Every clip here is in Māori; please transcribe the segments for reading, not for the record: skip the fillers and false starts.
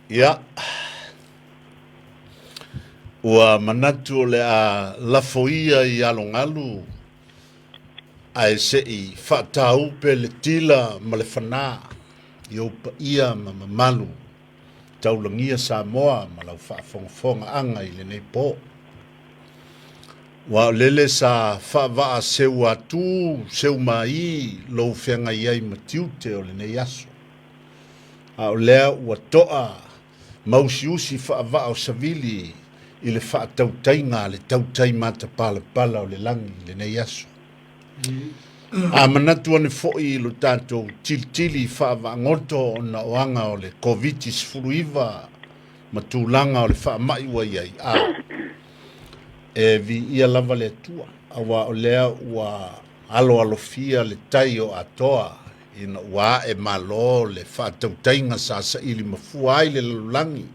Ia. Ua manatu le a lafoia I alongalu ai se I whaatau pe le tila ma le whanā I opa ia ma mamalu taulangia Samoa ma lau whaafongafonga anga I le nei po. Wa lele sa whaavaa seu atu, seu mai, lou whenga iai matiute o le nei aso. A o lea ua toa mausiusi whaavaa o savili I le whaatautainga le tautai mata pala pala o le langi le nei aso. A manatu ane fo'i I lo tātou tiltili whaavaa ngoto o na oanga o le COVID-19 furuiva ma tūlanga o le whaamai wa iai. E vi ia lava le tua. Awa o lea ua alo fia le tai o atoa ina ua e malo le whaatautainga sasa'a ili mafua ai le lalulangi.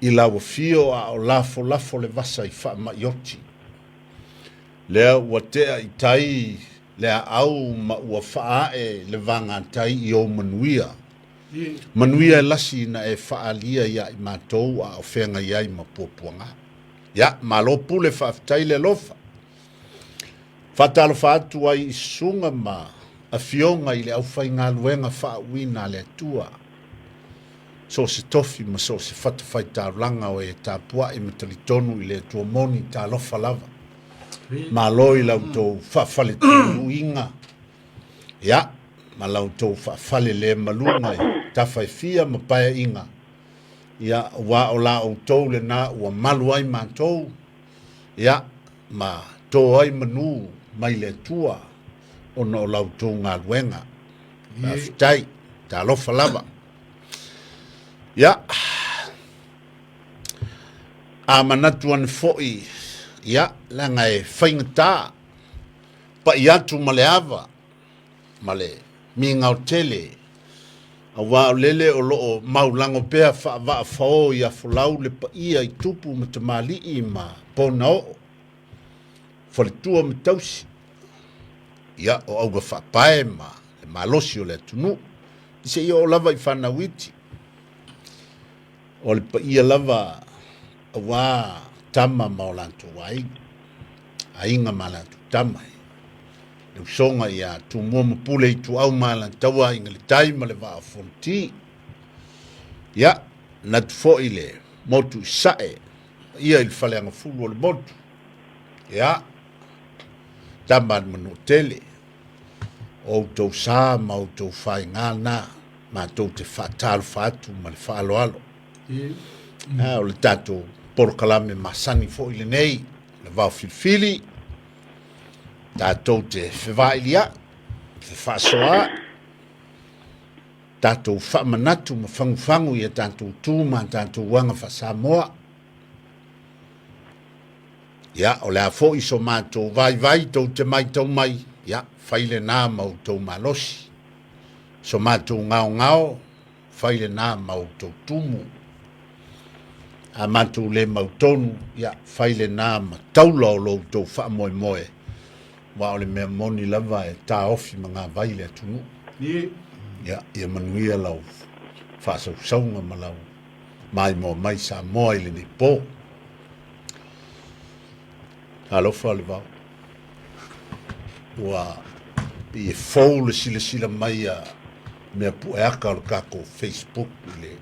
I lawa fio a o lafo le vasa I whaamaioti. Lea ua tea I tai lea au ma ua whaae le vanga tai I o manuia. Manuia e lasi na e whaalia ia I mātou a o whenga iai ma puapuanga. Ya, malo pule whaftai le lofa. Whatalo whaatu ai I sunga ma a fionga I le au whai ngā luenga whaawina le tua. So se tofi ma so se whatawhai tā ranga o e tā pua I matalitonu I le tua moni tā lofa lava. Ma loi lau tō whawhale tū inga. Ya, ma lau tō whawhale le malunga I tā whai fia ma paia inga. Ia wa o la o tau le na ua malu ai mātou. Ia ma tō ai manu mai le tua o na o lau tō ngā luenga. Ma fitai, tā lofa lava. Ia. A manatu ane fo'i. Ia, langa e whaingatā. Pa I atu ma le ava. Ma le minga o tele. A wā lele o loo maulango pēa whaavaa whao I a whalau le pa ia I tupu ma te mali'i ma pōna o. Whaletua ma tausi. Ia o auga whaapae ma le malosi o le atunuu. I se ia o lava I whanawiti. O le pa ia lava a wā tama ma o lanto wai. A inga ma lanto tama. Le songa ia tu mua mapule I tu au malan tawa inga le tai ma le waa fonti. Ia, na tu fo ile motu I sae. Ia il faleanga fulu o le motu. Ia, tamad manu tele. O tau sa ma o tau whai ngana. Ma tau te whaatalu whaatu ma le whaalo alo. O le tato Polokalame masani fo ile nei. Le Vaofilifili. Tātou te fevailia'i, te whaasoa, tātou whaamanatu ma whanguwhangu I a tātou tūma, tātou wanga wha Samoa. Ia, o lea fo I so mātou vai tau te mai tau mai, ia, whaile nā mau tau malosi. So mātou ngao, whaile nā mau tau tūmu. A mātou le mau tonu, ia, whaile nā ma taula o lou tau whaamoe moe. Wa ole mea moni lava e tā ofi ma ngā vaile atunuu. Ia, ia manuia lau whaasau saunga ma lau mai mo mai Samoa I le nei pō. Alofa le vau. Ua I e fau le sila mai a mea pueaka o le kako Facebook I le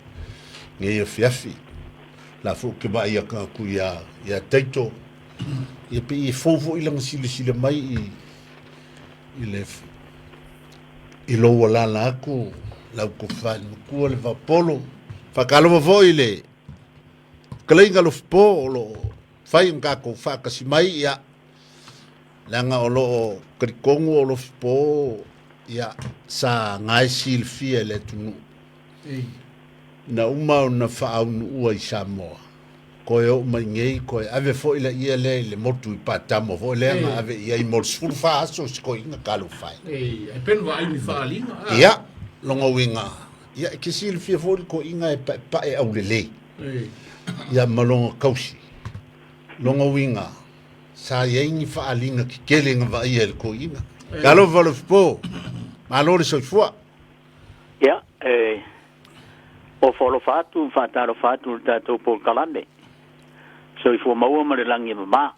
ngai a fiafi. La fu ke ba ia kaku ia teito. Ia pe I fofo I langa sila mai I le I loa lala aku lau ko whae nukua le vapolo whakalofa fo I le kaleinga lo fpo o lo whai ngako whakasi mai ia langa o lo karikongu o lo fpo ia sa ngai silfia le tunu na uma o na whaau ua I Samoa koe o mai ngei koe ave fo ila ia le motu I patamo fo le anga ave ia I morsful fa aso ko inga kalu fai e pen wa ai fa linga ia longa winga ia ke silfia fo ko inga e pa e au le ia malonga kausi longa winga sa ia ingi fa linga ki kelenga va ia ko inga kalo valo fo malore so fo ia o folo fatu fataro fatu tatou Polokalame so i fo maua ma le langi mama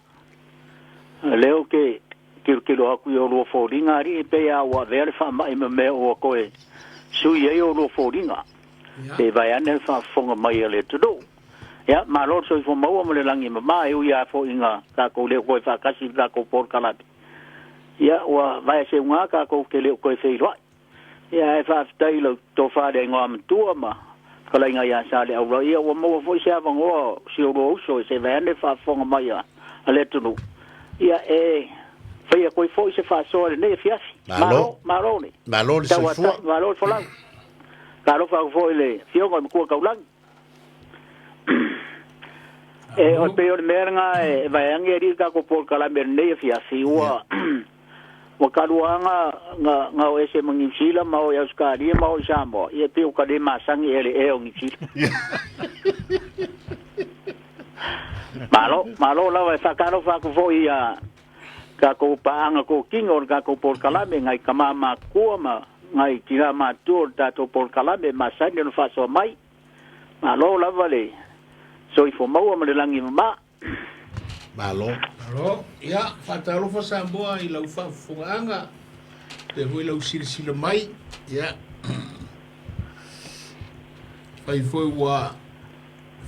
leo ke kilo aku yo lo foringa ri pe ya wa vele fa mai me o koe su ye yo lo foringa pe vai ane fa fonga mai le tudo ya ma lo so i fo maua ma le langi mama e ya fo inga ka ko le koe fa kasi ka ko Polokalame ya wa vai se nga ka ko ke le koe sei lo ya e fa stai lo Tofà de ngam tua ma kala inga ya sale au ia wa mo fo se avango si o so se vende fa fonga mai ale tudo ia e foi a coi foi se fa so ne fiasi marone se fu malo fola caro fa foi le fio con cu kaulang e o peor merga e vai angeri ka ko Polokalame ne fiasi wa wa karuanga nga o ese mangisila ma o yaskari ma o sambo e pe o kade masangi ele e o ngisila malo la va sakaro fa ko foi a ka ko paanga ko kingo ka ko Polokalame ngai kamama kuama ngai tira ma tur tato Polokalame masangi no fa so mai malo la vale so i fo mau ma le langi ma malo ia fatalo fa Samoa i lau fa funga te voi lau sila mai ia fai foi wa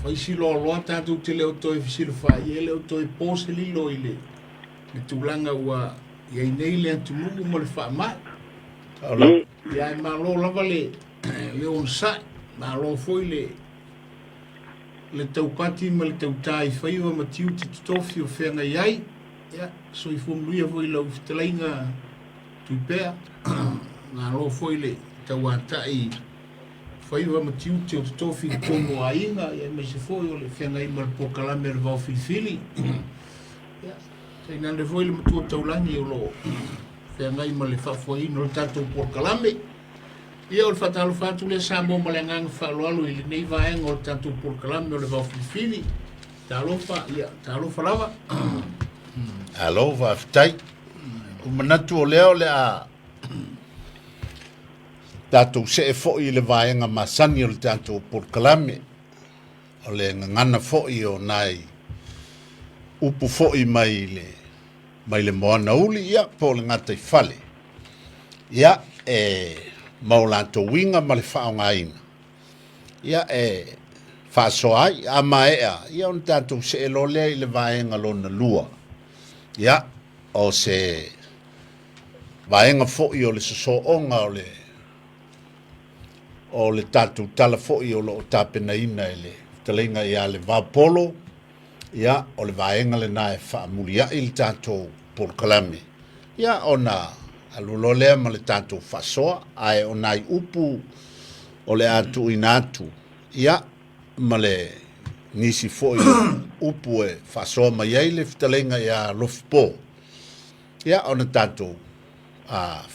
fai silo lo tanto te le to sila fa ia le to pose li lo ile le tulanga wa ia nei le atunuu mo le fa mai ia malo la vale le on sa malo foi le taukati ma le tautai whaiwa ma tiu te tutofi o whenga iai. Ia, so i whomluia foi lau whitalainga tui pēr. Ngā lo foi le tauatai whaiwa ma tiu te o tutofi i tongo a inga. Ia, me se foi o le whenga i ma le Polokalame Vaofilifili. Ia, sei nande foi le matua taulangi o lo whenga i ma le whawhaina o le tatou Polokalame. Ia o le whatalu whatu le Samoa ma le ngang whaaloalu i le nei vaenga o le tatou Polokalame o le Vaofilifili. Talofa, ia, talofa lava. Alofa aftai. Umanatu o leo le a tatou se e fo'i le vaenga masani o le tatou Polokalame. O le ngana fo'i o nai upu fo'i mai le moana uli ia po le ngata i fale. Ia maulato winga ma le whaongaina. Ia whasoai a maea. Ia on tatou se e lo lea i le vaenga lona lua. Ia o se vaenga fo'i o le sosoonga o le tatou tala fo'i o lo tapenaina i le talenga ia le vapolo. Ia o le vaenga le nae whaamuliai le tatou Polokalame. Ia ona alulolea ma le tatou whasoa, ai o nai upu o le atu inatu. Ia, ma le nisi foi upu e whasoa mai ei le whitalenga ia lofipo. Ia, ona tatou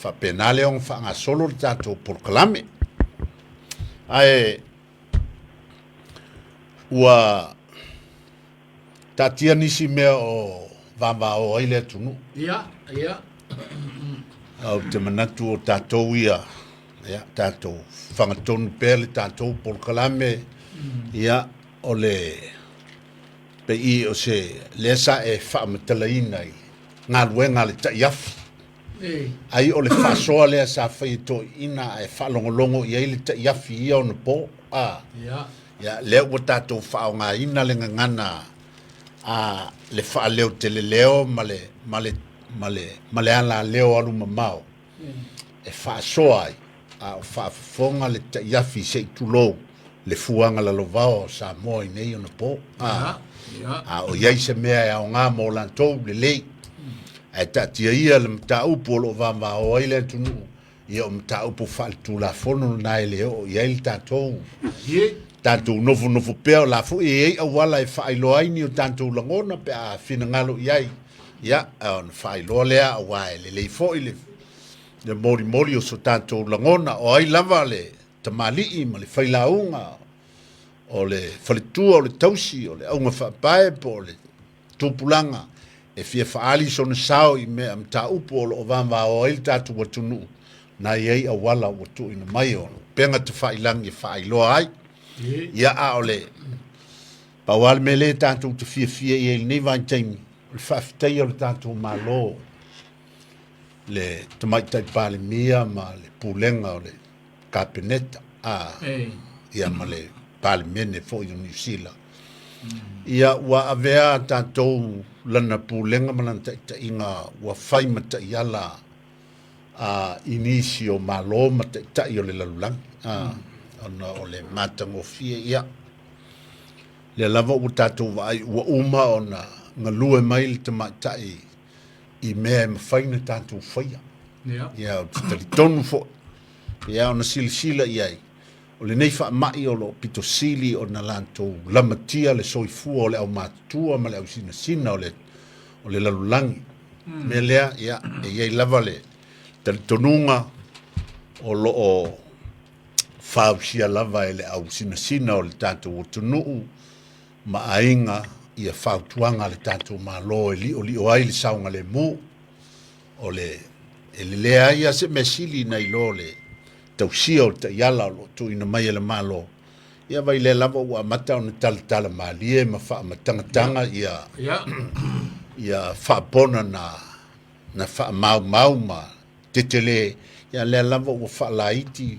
whapenale o ngā solo le tatou Polokalame. Ai, ua tatia nisi mea o vava o aile atunuu. Ia. Au te manatu o tātou ia, tātou whangatonu pēle tātou Polokalame, ia o le pei o se lesa e whaamatalaina i ngā ruenga le taiafi. Ai o le whasoa lea sa whai to ina e whalongolongo i le taiafi ia o na po. Ia, lea ua tātou whao ngā ina le ngana le whaaleo te le leo male ala leo alu mamao e whaasoa ai a o whaafonga le taiafi se itulou le fuanga la lovao Samoa i nei o na po a o iai se mea e ao ngā mo lantou le lei e tatia ia le mta upu o lo vama o aile atunuu ia o mta upu whaalitu la fono na e leo iai le tātou nofu peo la fu e ei awala e whaailoa ini o tātou langona pe a whina ngalo iai. Ia, on whaailoa lea a wae le leifoi le mori o so tātou langona o ai lava le tamali'i ma le whailaunga o le whaletua o le tausi o le aunga whaapae po o le tūpulanga e fia whaali so na sao i mea mta upu o lo vama o ai tātou atunuu na iei awala o tu ina mai o penga te whaailangi whaailoa ai. ia a ole pawal mele tātou te fia i ele nei vai taimi le whaafitai o le tātou malo le tamaitai pāle mia ma le pūlenga o le kapeneta ia ma le pāle mene fo i New Zealand ia ua avea tātou lana pūlenga ma lana taʻitaʻiga ua fai ma taʻiala inisio malo ma taʻitaʻi o le lalulagi ona o le matagofia ia le lava ua tātou vaai ua uma ona galue mai le tamaʻitaʻi i mea e mafaina tātou faia ia o te talitonu foʻi ia ona silasila i ai o le nei faamaʻi o loo pitosili ona latou lamatia le soifua o le ʻaumatutua ma le ʻausinasina o le lalulagi mea lea ia e iai lava le talitonuga o loo fausia lava e le ʻausinasina o le tatou atunuu ma aiga ia fautuaga le tatou malo e liʻoliʻo ai le sauga lemu o le e le lea ia se mea sili nai lo le tausia o te iala o lo tu ina mai le malo ia vai le lava ua mata ona talatala malie ma faamatanga ia faapona na faamau ma tetele ia le lava ua faalaiti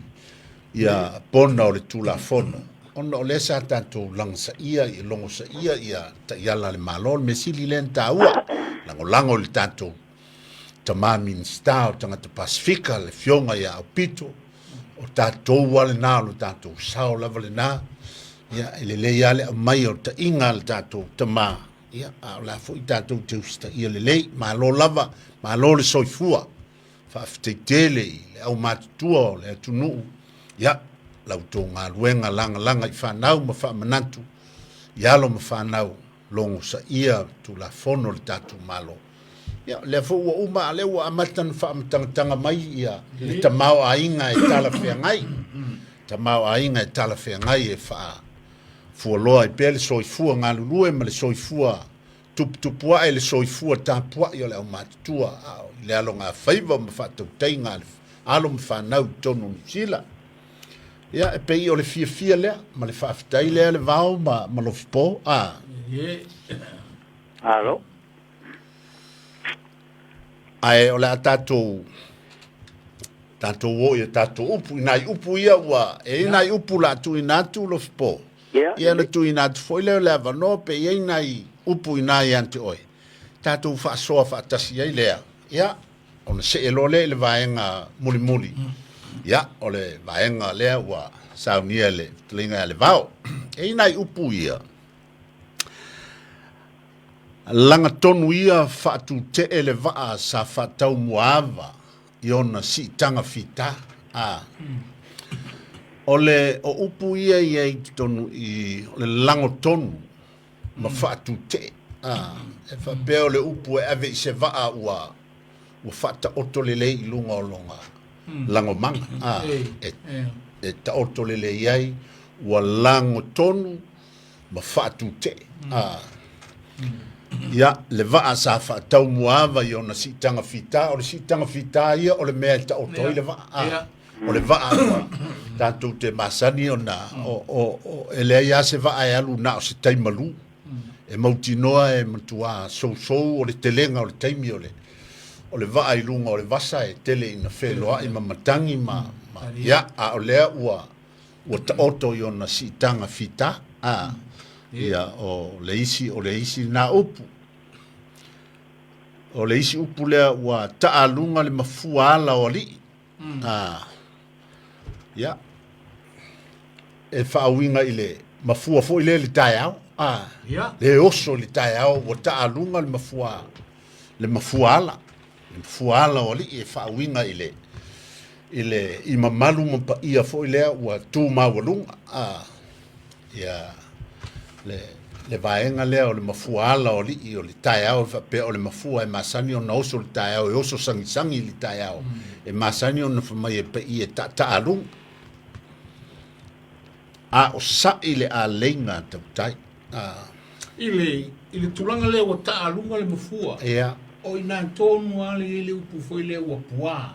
ia pona o le tulafono ona o le sa tatou lagasaʻia i logosaʻia ia taiala le malo le mesili le na tāua lagolago le tatou tamā minista o tagata pasifika le fioga ia aupito o tātou wale nā o tātou sao lava le nā ia ele le ia le mai o ta inga le tātou tamā ia a la fo i tātou te usta ia le lei ma lo lava ma lo le soifua faafetaitele i le au matutua o le atunuu ia lau tō ngā luenga langa i whanau ma whaamanatu i alo ma whanau longo sa ia tu la fono le tātou malo ia le fo ua uma le ua amatan whaamatanga mai ia le tamau ainga e tala whiangai tamau ainga e tala whiangai e wha fualoa i pēle soifua ngā lulue ma le soifua tupua e le soifua tāpua i o le au matutua le alo ngā whaiva ma whaatautei ngā alo ma whanau tonu New Zealand ia e pei o le fia lea ma le whaafitai lea le vau ma lofipo Alo. Ai o le tātou o ia tātou upu inai upu ia ua e inai upu la tu inatu lofipo ia na tu inatu foi leo le avano pe ia inai upu inai ante oi tātou whaasoa whaatasi ai lea ia ona se elo le vaenga muli ia o le vaenga lea ua saunia le tlinga le vau e inai upu ia langa tonu ia whaatu te ele vaa sa whaatau muava i ona si tanga fita o upu ia i tonu i le lango tonu ma whaatu te e whapea le upu e ave i se vaa ua whaata oto lele i lunga o longa lango manga e ta oto lele iai ua lango tonu ma whaatu te ia le vaa sa whaatau muava i ona si tanga fita o le si tanga fita ia o le mea ta oto i le vaa o le vaa tātou te masani ona o e lea ia se vaa e alu na o se taimalu e mautinoa e matua sou o le telenga o le taimi o le vaa i lunga o le vasa e tele ina wheloa i mamatangi ia a o lea ua ta oto i ona si tanga fita ia o le isi na upu o le isi upu lea ua taalunga le mafua ala o li ia e whaawinga i le mafua fo i le taiao le oso le taiao ua taalunga le mafua ala o li e whaawinga i mamalu mapa ia fo i lea ua tū mawalunga ia le vaenga lea o le mafua ala o li o le taiao pe o le mafua e masani o na oso le taiao e oso sangisangi le taiao e masani o na whamai e pe i e taalunga o sa'i le a leinga tautai i le tulanga lea ua taalunga le mafua ia o ina tonu ale i le upu foi lea ua pua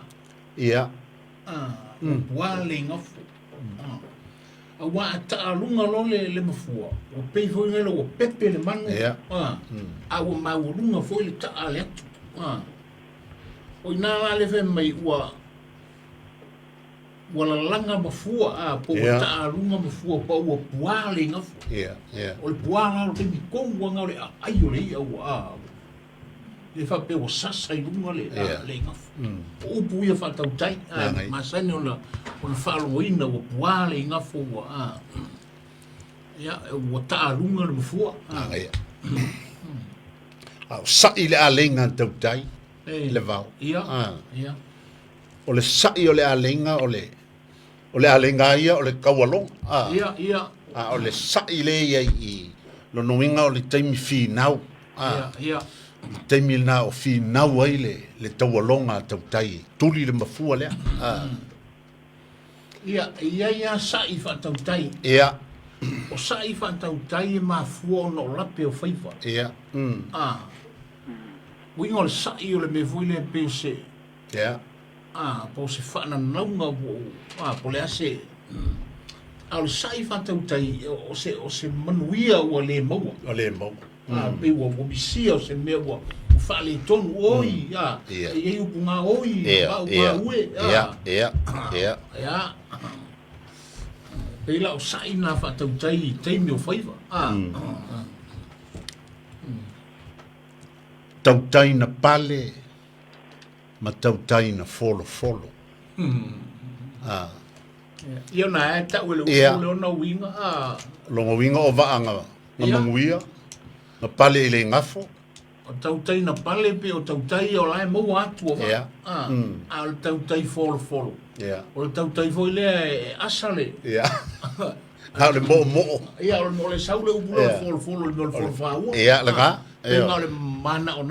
ia pua le ngafu wa ta'alunga lo le mafua o pe foi ngelo o pepe le manu a o maulunga foi le ta'ale atu o ina le fe mai wala langa mafua a po ta'alunga mafua pa o puale ngafu o le puala o te bikongo nga le ai o le a le fa pe o sasa i lunga le ngafu o puia fa tautai masani ona whaloina o puale ngafu o ta'alunga le mafua sa'i le alenga tautai le vau o le sa'i o le alenga o le alenga ia o le kaualonga o le sa'i le ia i lo noinga o le taimi finau taimi na o finau ai le taualonga tautai tuli le mafua lea ia sa'i fa tautai o sa'i fa tautai mafua no lape o faiva wingo le sa'i o le mefui le pe se po se whana naunga po le ase a le sa'i fa tautai o se manuia o le maua pe ua bisia o se mea ua whale tonu oi e upunga oi ue pe la o sa'i na fa tautai teimi o faiva tautai na pale ma tautai na folo ia na e tau ele ufule ona winga longa winga o vaanga na manguia na pale ile ngafo o tautai na pale pe o tautai o lai mau atu o va a o tautai folo o le tautai foi le asale ha le mo ia o le saule ubula folo le folo faua le ga le mana o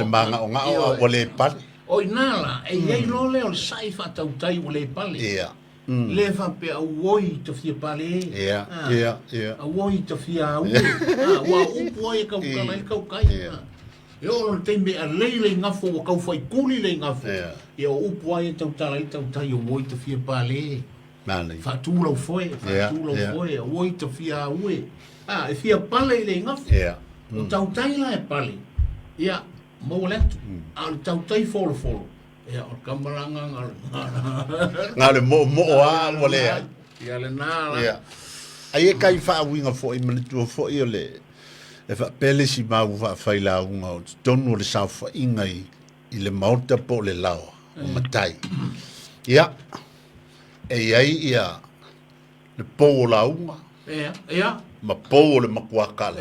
le manga o nga o le pale o inala e ia lo le o sai fa tautai o le pale le fa pe a woi to fia pale a woi to fia wa upo e kaukai yo no te me a leile ngafo o kau fai kuli le ngafo yo upo e tautai o woi to fia pale fa tu lo foi a woi to fia ue e fia pale le ngafo o tautai la e pale ia mo le al tautai folo ia o kamaranga ngale mo o le ia le nala ai e kai fa winga fo i manitu fo i le e fa pele si mau fa faila unga o tonu le sa fa inga i le mauta po le lao o matai ia e ai ia le po la unga ia ma po le makuakala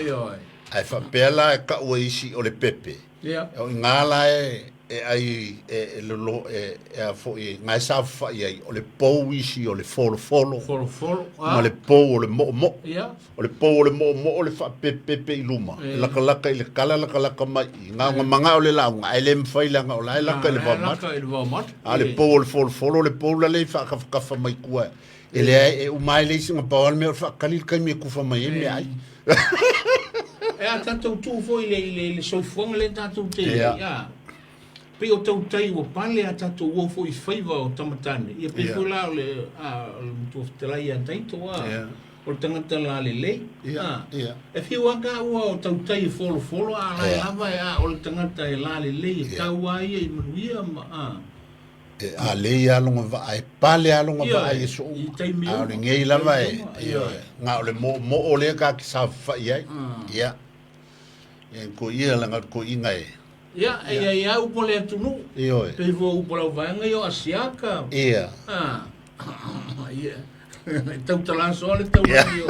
ai fa pela e ka uisi o le pepe o ngala e ai lo a fo e ngai sa fa i o le po isi o le folo ma le po o le mo o le po o le mo o le fa pepe i luma laka i le kala laka mai nga manga o le la nga ele mfaila nga o la laka le va mat a le po o le folo le po la le fa ka fa mai kua ele e o mai le singa pa me fa kalil kai me ku fa mai me ai e a tatou tu foi le soifonga le tatou te ia pe o tautai o pale a tatou o foi faiva o tamatane ia pe foi la le tu telai a taito o tangata la le e fi waka o tautai folo a la lava o tangata la le kaua ia i manuia a le alonga va ai pale alonga va ai so a le ngei lava nga le mo o le ka sa fa ia ko ia langa ko inga ia upo le atunuu pe vo upo la vanga yo asiaka ia tau talaso le tau yo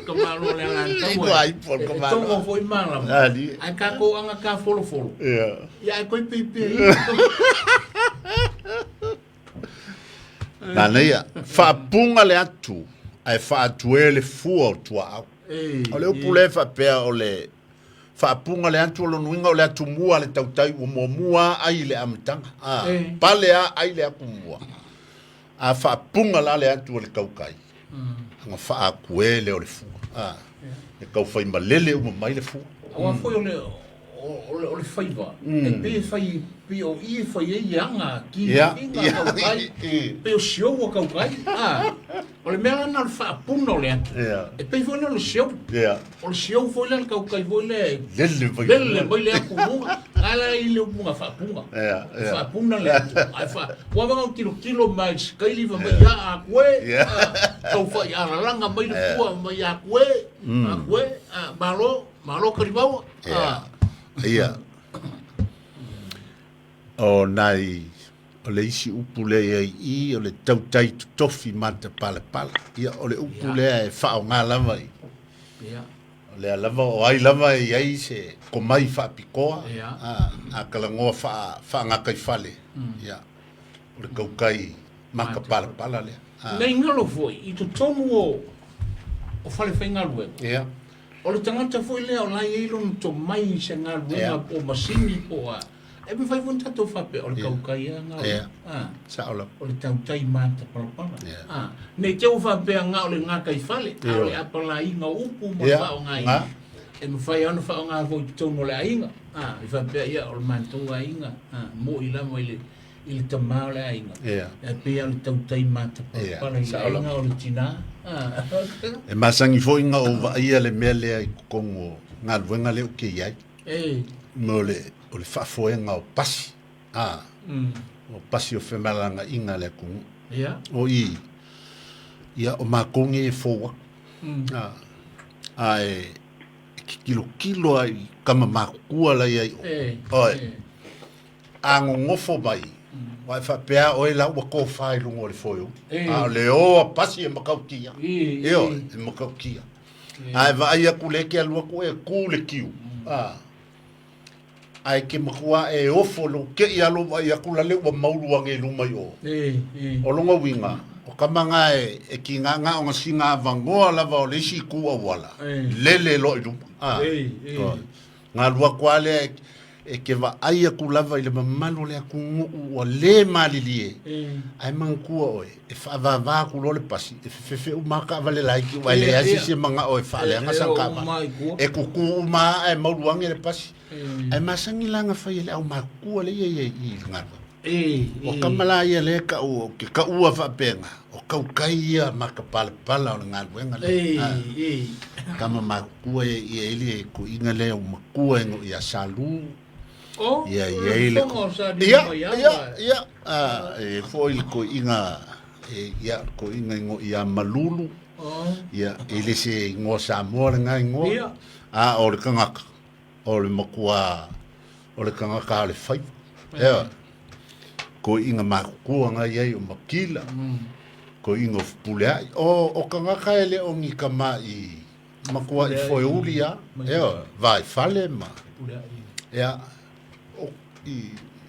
kamalo le ala tau ai por kamalo tau foi mala ai ka ko anga ka folo ia ko pipi na ia fa punga le atu ai fa tuele fu tua o le upule fa pe o le fa punga le atu lo nuinga o le atu mua le tautai o mua ai le amtanga pale ai le akumua a fa punga la le atu le kaukai nga fa kuele o le fu e kau fai malele o mai le fu o foi o le faiva e pe fai pe o i fai e anga ki inga kaukai pe o sio o kaukai O le mea na le whaapuna o le atu. E pei foi le seo. O le seo foi le kau kai foi le... Lele foi le aku munga. Ala i le munga whaapunga. Whaapuna le atu. Wa wanga kilo mai skaili wa mai ya a koe. Kau whai aralanga mai le kua mai a koe. A koe. Malo karibau. Ia. O nai... O le isi upu le i o le tautai tutofi mata pala. Ia o le upu le e whao ngā lama i. O le lama o ai lama i ai se ko mai whaapikoa. A kalangoa wha ngakai whale. Ia. O le kaukai maka pala le. Nei ngalo foi, i to tonu o whale whaingalu e. Ia. O le tangata foi lea o lai eilo no to mai se ngalu e o masini o a. E me fai fun tato whape o le kaukai a ngā. Saola. O le tautai mata palapala. Nei teo whape a ngā o le ngā kai whale. A o le apala inga upu ma whao ngā inga. E me fai anu whao ngā fo i tono le a inga. I whape a ia o le mantou a inga. Mo i lama i le tamau le a inga. E pia o le tautai mata palapala i a inga o le tina. E masangi fo inga o wa ia le mea lea i kukongo ngā luenga leo ke iai. Mo le o le whaafoenga o pasi. O pasi o whemalanga inga le kungu. O ia o mākongi e fōwa. E kilo ai kama mākua lai ai o. Ango ngofo mai. Wai whapea o e lau wa kō whai lungo le whoio. Le o a pasi e makaukia. Eo, e makaukia. Ai wa ai aku leke alua ko e kū le kiu. Ai ke makua e ofo lo ke i alo mai akula le wa maulu nge lumai o. O longa winga. O kamanga e ki nganga o ngasinga vangoa lava o lesi kua wala. Lele lo i luma. Ngā lua kuale e ke wa ai aku lava i le mamalo le aku ngu o le malilie. Ai mangkua oe. E whaavava aku lo le pasi. E fefe umaka vale laiki. Wai le asi se manga oe whaale anga sankama. E kuku uma e mauluange le pasi. Ai masangi langa whai le au makua le i ngana. O kamala ia le ka ua. Ke ka ua whapenga. O kaukai ia maka pala o ngā luenga le. Kama makua i ele ko inga le o makua ingo i a salu. Ia ele ko. Ia. E foil ko inga. Ia ko inga ingo i a malulu. Ia ele se ingo Samoa le ngā ingo. O le kangaka. O le makua, o le kangaka le whai. Ea, ko inga makua nga iei o makila. Ko inga fupuleai. O kangaka ele o ngi kama i makua i whoi uli a. Ea, vai whale ma. Ea,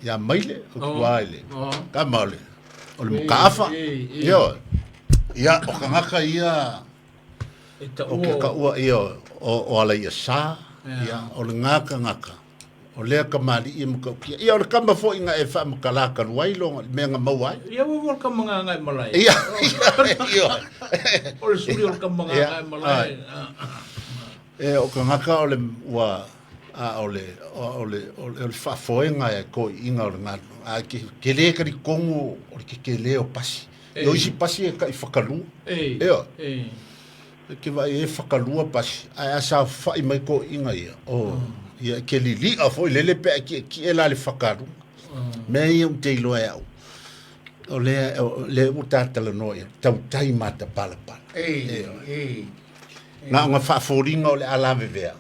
ia maile, o kua ele. Ka maule. O le mukaafa. Ia, o kangaka ia. O ke ka ua ia, o ala ia saa. Ia, o le ngaka. O lea ka mali i mukaukia. Ia, o le kama fo inga e wha makalaka ruai longa, mea nga mawai. Ia, o kama ngā ngai malai. Ia. O le suri o kama ngā ngai malai. O ka ngaka o le ua, o le whaafoenga e ko inga o le ngā. Ke lea kari kongo, o le ke lea o pasi. O isi pasi e ka i whakalu. Ia. Ke vai e whakalua pasi. Ai asa whai mai ko inga ia. Ia ke lili a foi lele pe ki e la le whakaru. Mea ia un te iloa e au. O le utatala no ia. Tau tai mata pala. Ngā unga whaaforinga o le alave vea.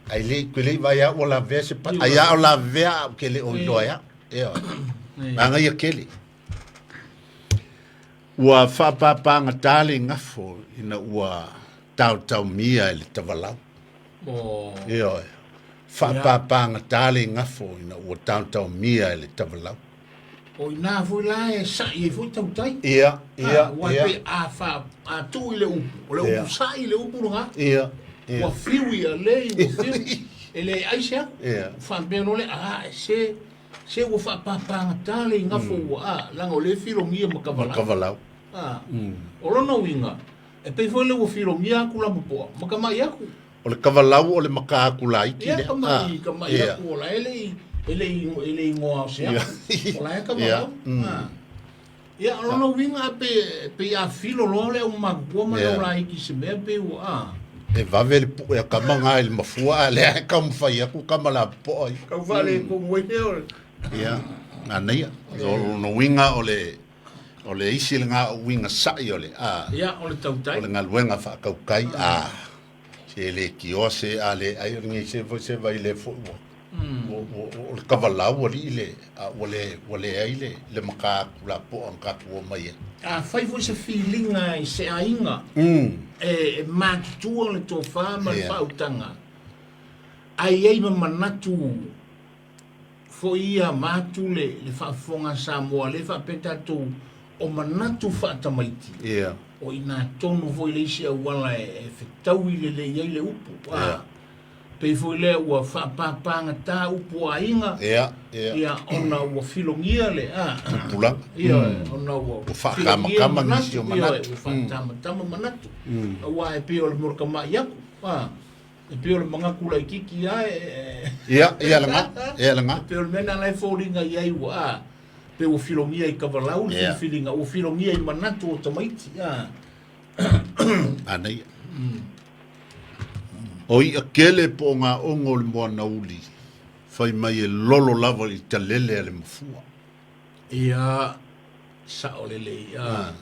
Ai le kwele vai au o la vea se pata. Ai au la vea ke le o iloa ia. Anga ia kele. Ua whaapapanga tāle ngafo ina ua tau mia e le tavalau. Ia, whaapapanga tāle ngafo ina ua tau mia e le tavalau. O ina fui la e sa i fui tau tai. Ia. Ua pe a tu i le upu. O le upu sa i le upu runga. Ia. Ua fiwi a le i fiwi. E le aisea. Whampeno le se ua whaapapanga tāle ngafo ua langa o le filongia makavalau. O lona winga. E pei foi le ua filongia aku la mapoa. Makamai aku. O le kavalau o le maka aku la iki. Ia kamai aku o la ele ingoa o sea. O la e kavalau. Ia, ono winga pe a filo lo le o magua ma lo lai ki se mea pe ua. E vavele pu e kamanga il mafua le ai kam fai aku kamala po ai. Kau vale ko ngoi o. Ia, anai. No winga ole isi nga winga sai ole. Ia, ole tautai. Ole ngal wenga fa kau kai se le kiose ale ai ngi se vai le fo. O kavalau ali le ole ai le maka la po an ka po mai. Fai foi se feeling ai se ainga. E matu le Tofà ma fautanga. Ai manatu foi ia matu le fafonga Samoa le fa petatu o manatu fa tamaiti. Ia. O ina tonu foi le sia wala e fetau ile le ile upu. Pe foi le ua fa papanga ta upu ainga. Ia ona ua filongia le pulang. Ia ona ua fa kama nisi o manatu. Fa tama manatu. Ua e pe o le morkama iaku. E pe o le manga kula ikiki Ia langa. Pe o le mena lai fōringa iai ua pe o filongia I kavalau le filinga o filongia I manatu o tamaiti. Anai. Oi akele po ngā ongo le moa nauli. Fai mai e lolo lava I talele ale mafua. Ia sa o le ia.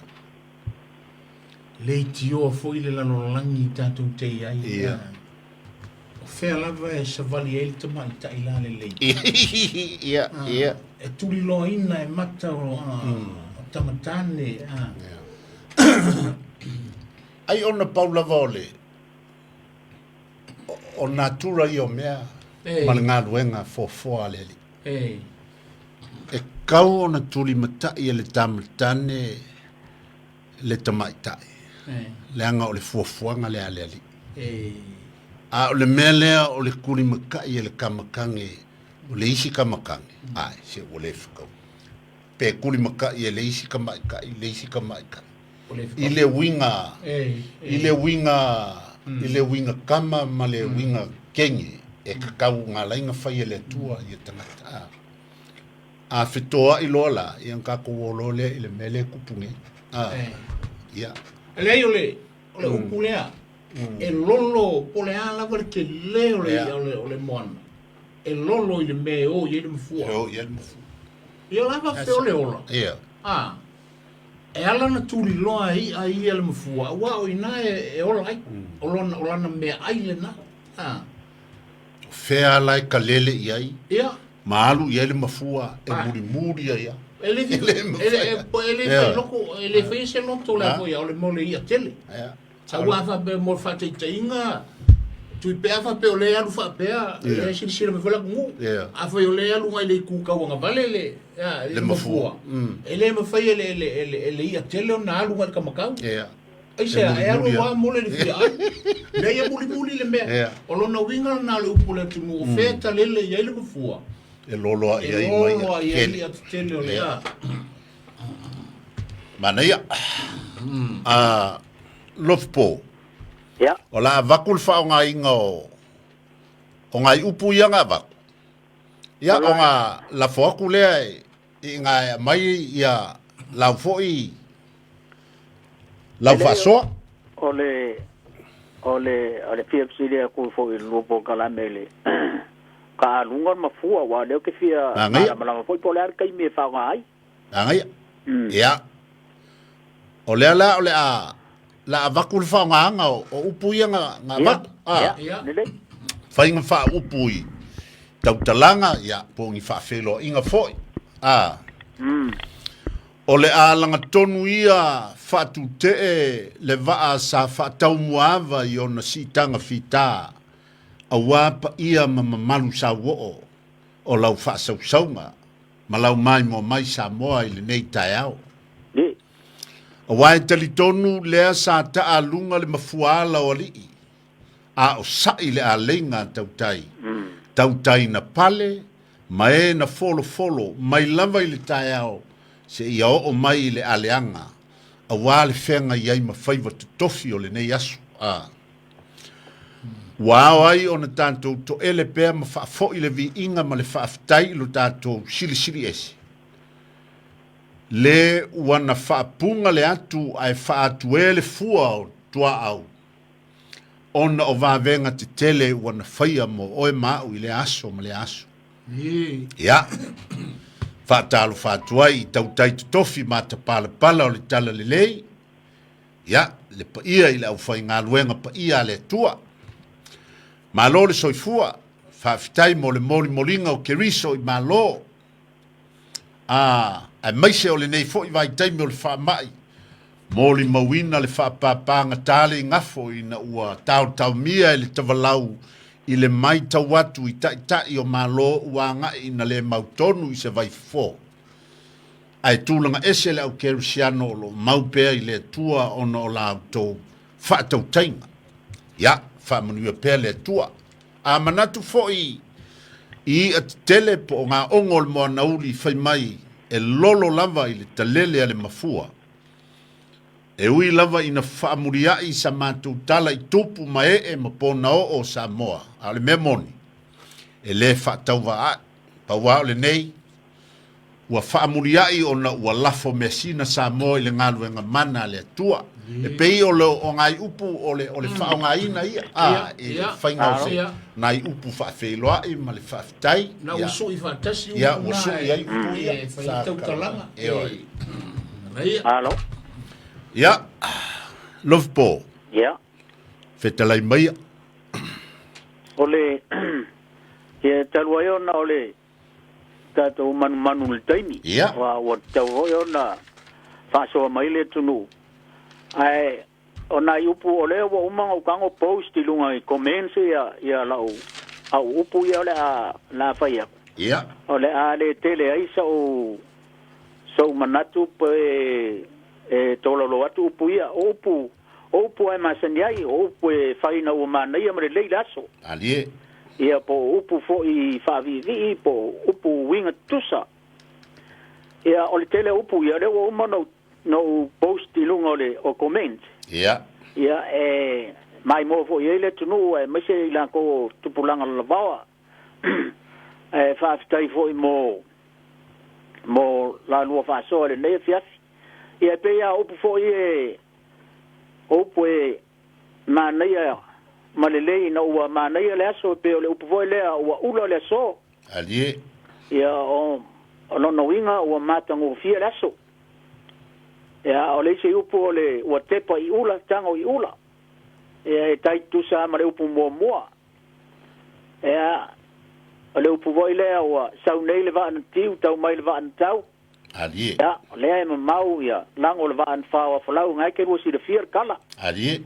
Le tio foi le lano langi tātou te ai. Ia. O whea lava e sa vali e le tamai ta ila le le. Ia. E tuli loa ina e mata o tamatane. Ai ona paulava ole. O natura I o mea. Ma le ngā luenga fōfōa leli. E kau ona tuli matai e le tamatane le tamaitai. Le anga o le fuafuanga le aleli. A o le mea lea o le kuri makai e le kamakange, o le isi kamakange. Ai, se o le whakau. Pe kuri makai e le isi kamaikai, le isi kamaikai. I le winga, I le winga kama ma le winga kengi, e kakau ngā lainga whai e le tua I e tangata. A whitoa I lola, I an kako wolole I le mele kupunge. Ia. Lei o le upulea. E lolo o le alava le ke le o le moana. E lolo I le me o I le mfua. Ia le mfua. Ia lava feo le ola. Ia. E ala na tuli loa ai le mfua. Ua o ina e ola ai. O lana mea ai le na. Fea lai ka lele I ai. Ia. Maalu I le mafua e muri ia. Ele fai se loto la foi o le mole ia tele. Sa ua fa be mo fa te inga. Tu pe fa pe o le alu fa pe e si me vola ngu. A foi o le alu ngai le ku ka wanga vale le mafua. Ele me fai ele ia tele na alu ngai ka makau. Ai se e alu wa mole le fia. Le ia muli le me. O lo na winga na le upule tu mo feta le ia le mafua. E lolo ia I mai. Lolo ia tele o le a. Mana ia. Lofpo. Ia. O la vakul fa o ngā inga o ngā upu ia ngā vaku. Ia o ngā la foaku lea I ngā mai ia lau foi lau fasoa. O le PFC le ku foi no Polokalame le. Ka lunga mafua wa leo ke fia malama foi polar kai me fa ngai. Angai. Ia. O le ala o le a la vakul fa nga o upu ia nga vaku. Ia. Nele. Whainga wha upui. Tau talanga, ia, pōngi wha whelo inga foi. O le ālanga tonu ia whatu te le waa sa whatau muawa I ona sitanga whita. A wāpa ia mamalu sa wo'o o lau whaasausaunga. Ma lau mai mo mai Samoa I le nei tai au. A wai tali tonu lea sa taa lunga le mafuala o li'i. A o sai le a lenga tautai. Tautai na pale, mae na folo, mai lava I le tai au. Se ia o mai le aleanga. A wale whenga iai mawhaiva te tofi o le nei asu. Wao ai o na tātou to ele pēr ma whaafo I le vi inga ma le whaaftai lo tātou sili esi. le wana whaapunga le atu ai whaatue le fua o tua au. Ona o vāvenga te tele wana whaia mo oe mau I le aso ma le aso. Ia. Whaatalo whaatuai I tautai te tofi ma ta pala o le tala le lei. Ia, le pa ia I le au whai ngā luenga pa ia le tua. Malo le soifua, whaafitai mo le moli molinga o keriso I malo. Ai maise o le nei fo I vai taimi o le whaamai. Moli mawina le whaapapanga tale I ngafo I na ua tau mia I le tavalau I le mai tau atu I tai o malo ua ngai na le mautonu I se vai fo. Ai tūlanga ese le au kerisiano o lo maupea I le tua ona o la auto whaatau tainga. Ia, whaamanua pea le tua. A manatu fo I at tele po ngā ongol mo nauli whai mai e lolo lava I le talele ale mafua. E ui lava I na whaamuriai sa mātou tala I tupu mae ma pōna o Samoa. A le memoni. E le whaatau wa pa wao le nei. Ua whaamuriai o na ua lafo mesina Samoa I le ngaluenga mana le tua. E pei o le o ngai upu o le whaonga ina ia. E whainga o se. Nai upu whaafeiloai ma le whaafitai. Na usu I whaatasi upu. Ia, usu I ai upu ia. Whaitau talanga. Alo. Ia, love po. Ia. Whetalai mai. Ole, ia talua iona ole, tato manu le taimi. Ia. Wa tau iona, whaasoa mai le tunu. Ai, o nai upu ole wa umanga ukango post I lunga I comments ia lau. Au upu ia ole a la whaia. Ia. Ole a le tele aisa o so manatu pe tololo atu upu ia upu ai masaniai upu e whaina ua manai amare lei laso. Alie. Ia po upu fo I whaavivi po upu winga tusa. Ia ole tele upu ia lewa umano no post I lunga ole o comment. Ia. Ia mai mo fo ia le tunu e mese I ko tupulanga lavawa. Whaafitai fo I mo la lua whaasoa le nei fiafi. Ia pea upu fo upu manaya malelei na ua manaya le aso pe le upu fo lea ua ula le aso. Alie. Ia o no winga ua matango fia le aso. Ia o le se upu o le ua tepa I ula tango I ula. Ia e tai tusa ma le upu mua. Ia o le upu fo lea ua sau nei le vaan tiu tau mai le vaan tau. Alie. Ja, lea e mau ia lango le vaan whaua whalau ngai ke rusi le fier kala. Alie.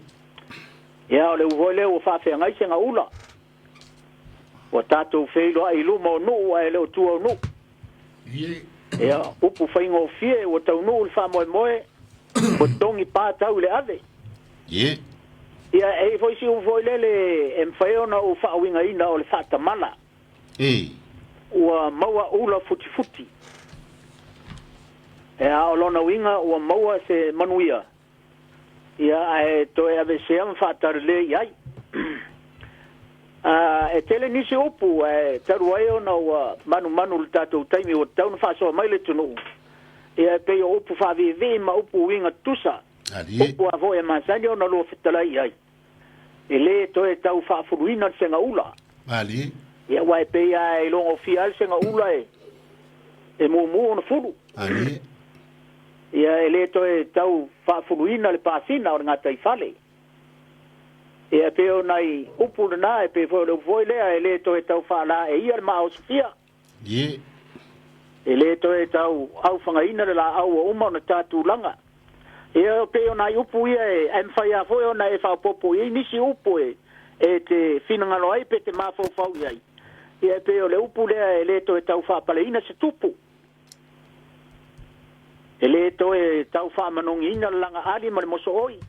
Ia o le uvoi leo ua whaafea ngai se nga ula. Ua tātou wheilo ai luma o nuu ai leo tua o nuu. Ia upu whaingo fie ua tau nuu le wha moe moe. Ua tongi pātau le ave. Ie. Ia e foi si uvoi lele e mwhaeona o whaawinga ina o le whaatamala. Ua maua ula futi futi. Ia o lona winga ua maua se manuia. Ia e toe ave se am whaatarele iai. E tele nisi upu e taruai ona ua manu le tātou taimi o tauna whaasoa mai le tunu. Ia pei o upu whaavivi ma upu winga tusa. Upu a vo e masani ona lua whitalai iai. E le toe tau whaafuruina se nga ula. Ali. Ia wai pei a e longo fia se nga ula e mumu ona furu. Ali. Ia e le toe tau whaafuruina le pāsina o ngā taifale. Ia peo nei upu na e pe foi lea e le toe tau whaala e ia ma o sofia. Ie. E le toe tau au whangaina le la au o uma na tātu langa. Ia peo nei upu ia e mwhaia foi o na e whaopopo i nisi upu e te whinangalo ai pe te mawhau iai. Ia peo le upu lea e le toe tau whaapaleina se tupu. E le toe tau whaamanongi ina langa ali ma le moso oi.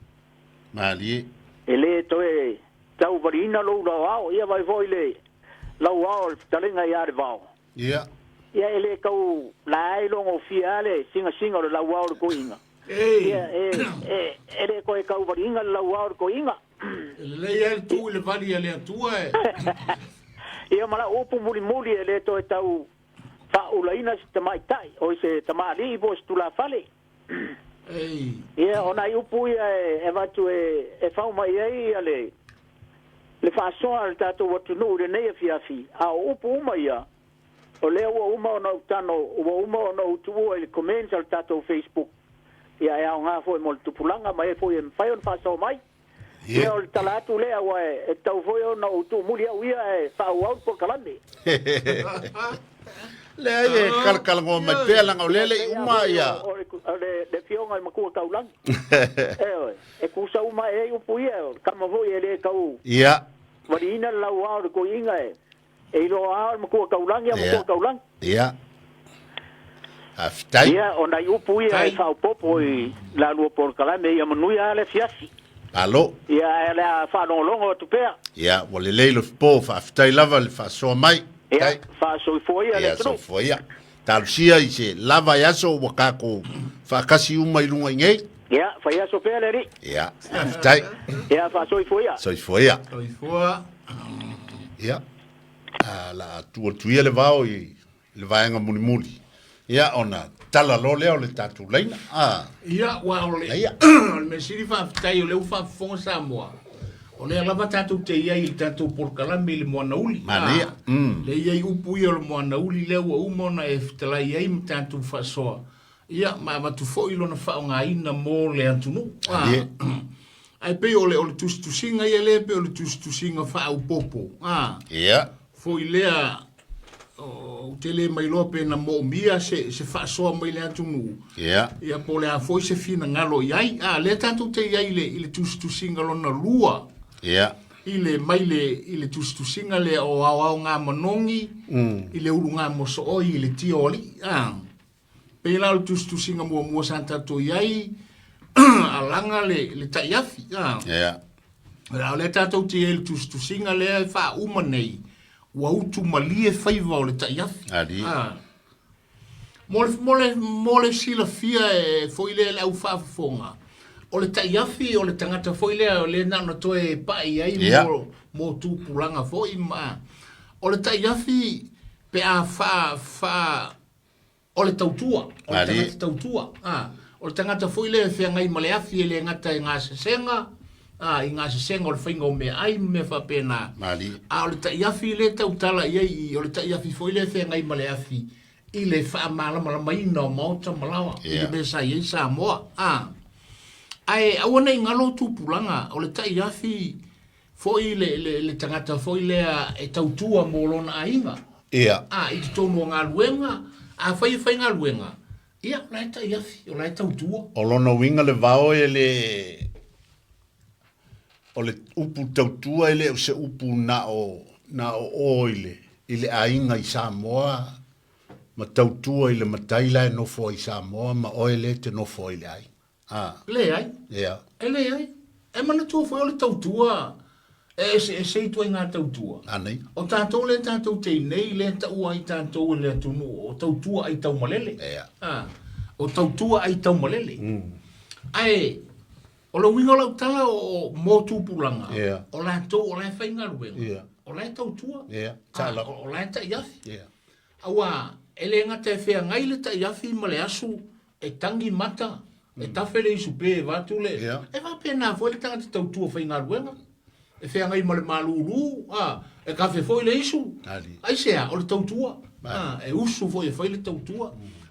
Mali. E le toe tau varina lo lau au, ia vai voi le lau au talenga ia re vau. Ia. Ia e le kau lai longo fiale singa le lau au le koinga. Ia e le koe kau varinga le lau au le koinga. Le ia tu le vari le tua e. Ia mala upu muli e le toe tau ulaina se tamaitai o se tamali vo stula fale ia ona upu ia e vatu e fau mai ai ale le fa so al tato atunuu le nei fiafi a upu mai ia o le uma ona tano uma ona utu le comments al tato Facebook ia e nga foi mo tupulanga mai foi en fai on fa so mai ia o talatu le wa e tau foi ona utu mulia ia e fa au Polokalame le ai kalkal ngo mai pela ngo lele uma ia le fionga i makua kaulang e kusa uma e upu ia kama voi e le kau ia marina lau au ko inga e lo au makua kaulang ia makua kaulang ia aftai ia ona upu ia e fa popo i la lu Polokalame ia manuia le fiasi alo ia la fa longo tu pea ia wale leilo po fa aftai lava le fa so mai ia fa so foi ia le so foi ia talsia i se lava ya so wakako fa kasi uma ilunga ngei ia fa ia so pea le ri ia aftai ia fa so foi ia ia la tuia le vao i le vaenga muli ia ona tala lo leo le tatu leina ia wa ole me siri fa aftai le fa fonga Samoa ole lava tatu te ia i tatu Polokalame le moana uli mania le ia upu ia le moana uli le wa umona e ftala ia i tatu fa soa ia ma tu fo ilo na fa nga ina mo le atunuu ai pe ole tu singa ia le pe ole tu singa fa u popo ia fo ilea o tele mai lope na mo mia se fa soa mai le atunuu ia po le a foi se fina ngalo iai le tatu te ia ile tu singa lona lua ia ile maile ile tu singa le o au nga manongi ile uru nga mo so o ile tioli pe la tu singa mo santa to iai alanga le taiafi ia la le tatu te ile tu singa le fa umanei wa utu malie faiva o le taiafi mole sila fia e foi le au fa fonga o le taiafi o le tangata foi le nana toe pai ai mo tu pulanga foi ma o le taiafi pe a fa o le tautua o le tangata tautua o le tangata foi le fia ngai male afi le ngata nga senga i ngā senga o le whainga o mea ai me fa pena o le taiafi le tautala iai o le taiafi foi le fia ngai male afi i le wha malama ina o mauta malawa i le mesa iai Samoa ai awana i ngalo tupulanga o le taiafi foi le tangata foi le e tautua mo lona ainga i te tonu ngā luenga a whai ngā luenga ia o lai taiafi o lai tautua o lona winga le vao e o le upu tautua ele o se upu na o ile ainga i Samoa ma tautua ile mataila e nofo i Samoa ma oile te nofo ile ai le ai le ai e mana tu foi o le tautua e se tu ngā tautua anei o tātou le tātou te nei le tau ai tātou le atunuu o tautua ai tau malele o tautua ai tau malele ai o lo winga lau tala o mo tupulanga o la to o la whainga ruenga o la tautua o la taiafi awa ele ngata e whea ngai le taiafi ma le asu e tangi mata e tawhere isu pe watu le e wa pena foi le tangata tautua whainga ruenga e whea ngai ma le malulu e kawhe foi le isu ai sea o le tautua e usu foi e whai le tautua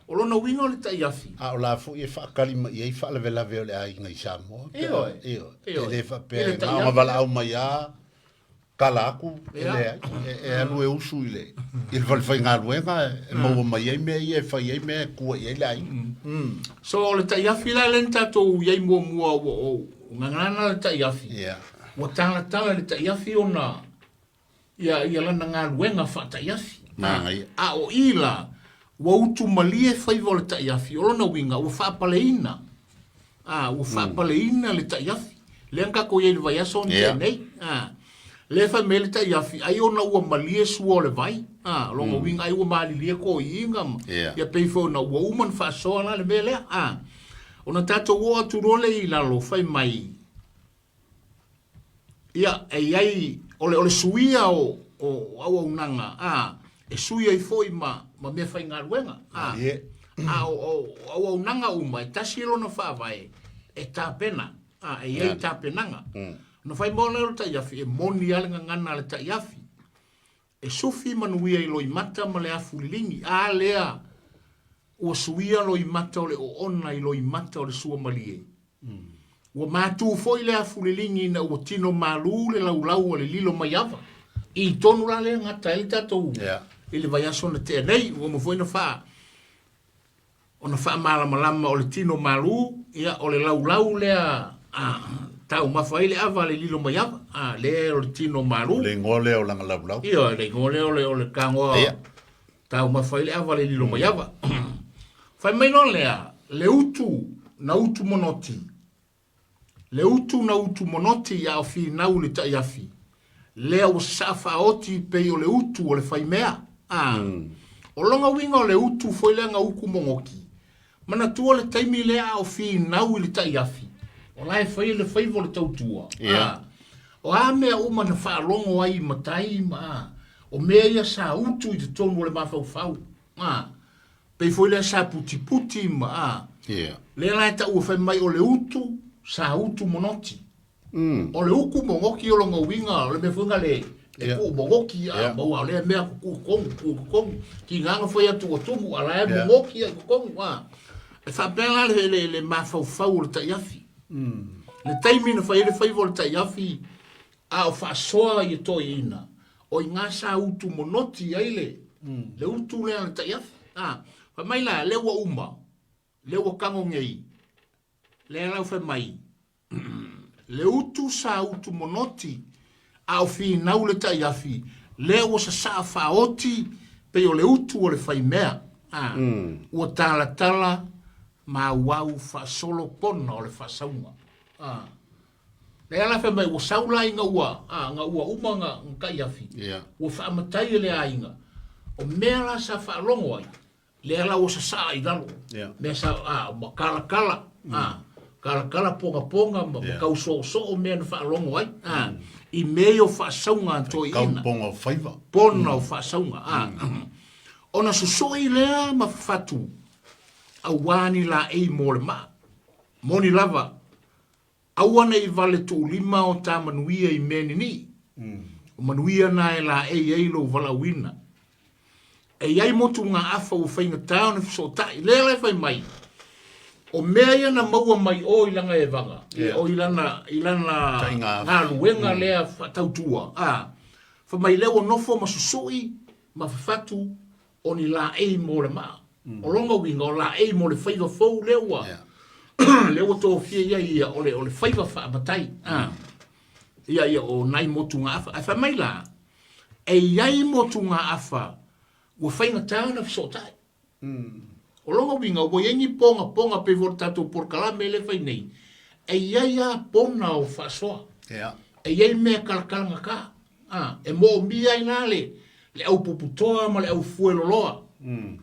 o lona winga o le taiafi o la fu e whaakalima i ei whaalawelawe o le ainga i Samoa e le whapea ma wala au mai a kala aku e anu e usu i le whai ngā ruenga e maua mai ei mea i e whai ei mea kua i ei le ainga so o le taiafi la len tatou iei mua o ngangana le taiafi wa tala le taiafi ona ia lana ngā ruenga wha taiafi o ila wa utu malie faiva le taiafi o lona winga ua whaapaleina ua whaapaleina le taiafi le anka ko iei le vai aso ni nei le whai me le taiafi ai ona ua malie sua o le vai longa winga ai ua maalilia ko i inga ia peifo na ua uman whaasoa la le me lea ona tato ua aturole i lalo whai mai ia ai o le suia o au unanga e sui ai foi ma me fai ngā ruenga. O nanga uma, e tasilo na whawai, e tā pena, e iei tā penanga. Na whai mōna ero tai afi, e moni alenga ngana le tai afi. E sufi manuia i loi mata ma le afulilingi, a lea ua suia loi mata o le o ona i loi mata o le sua malie. Ua mātū foi le afulilingi na ua tino malu le laulau o le lilo mai awa. I tonu la le ngata ele tatou. I le vai aso na te nei, ua mo foi na wha. O na wha malama o le tino malu, ia o le laulau lea tau mawhaile awa le lilo mai awa. Le o le tino malu. Le ngole o langa laulau. Ia, le ngole o le kangoa. Tau mawhaile awa le lilo mai awa. Whai mai no lea, le utu na utu monoti. Le utu na utu monoti ia o fi nau le tai afi. Lea o safa oti pe o le utu o le whai mea. O longa winga o le utu foi lenga uku mongoki. Mana tua le taimi lea o fi nau le tai afi. O lai whai le whaivo le tautua. O a mea uma na whaalongo ai matai ma. O mea ia sa utu i te tonu le mawhau whau. Pei foi lea sa puti puti ma. Lea lai ta ua whai mai o le utu, sa utu monoti. O le uku mongoki o longa winga, o le me funga le ku mongoki, maua lea mea kukongu. Ki nganga foi atu o tumu, a lae mongoki a kukongu. E whapela le mawhau le tai afi. Le taimi na whaere whaivo le tai afi, a o whaasoa i to ina. O i ngā sa utu monoti aile, le utu lea le tai afi. Mai la, lewa uma, lewa kango ngei, lea lau whai mai. Le utu sa utu monoti, a o fi nau le tai afi, lewa sa whaoti, pe o le utu o le whai mea. Ua tala, ma wau whaasolo pona o le whaasaunga. Lea la whai mai, ua saula inga ua uma nga kai afi. Ua whaamatai le a inga. O mea la sa whaalongo ai. Lea la o sasa'a i lalo. Mea sa, ma kala. Kala ponga, ma kau so mea na whaalongo ai. I mea o whaasaunga to i ina. Kau ponga o whaiva. Pona o whaasaunga. Ona susoi lea ma whatu. Awani la ei mo le ma. Moni lava. Awana i vale tu lima o ta manuia i meni ni. O manuia na e la ei lo vala wina. E iai motu ngā afa o whainga tau na fisotai. Lea lai whai mai. O mea ia na maua mai o ilanga e vanga. O ilana ngā luenga lea tautua. Wha mai leo nofo ma susui, ma whatu, o ni la ei mo le maa. O longa winga o la ei mo le whaiva fau lewa. Lewa tō fia ia o le whaiva whaamatai. Ia o nai motu ngā afa. Wha mai la, e iai motu ngā afa, ua whainga tau na fisotai. O longa winga, o yengi ponga pe vor tatou Polokalame le whai nei. E ia pona o whaasoa. E iai mea kalanga ka. E mo mia ina le au puputoa ma le au fueloloa.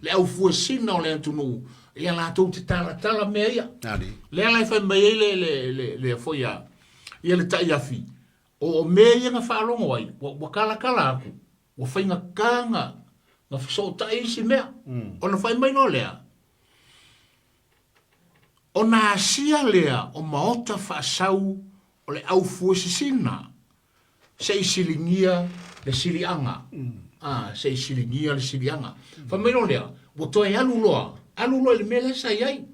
Le au fuesina o le atunuu. Ia la tau te tala mea ia. Lea lai whai mai le foia. Ia le tai afi. O mea ia nga whaalongo ai. Wa kala aku. Wa whainga kanga. Nga whasota isi mea. O na whai mai no lea. O na asia lea o maota whaasau o le au fuesisina. Se isilingia le silianga. Se isilingia le silianga. Whai mai no lea. Wa toi aluloa. Aluloa le mele sa iai.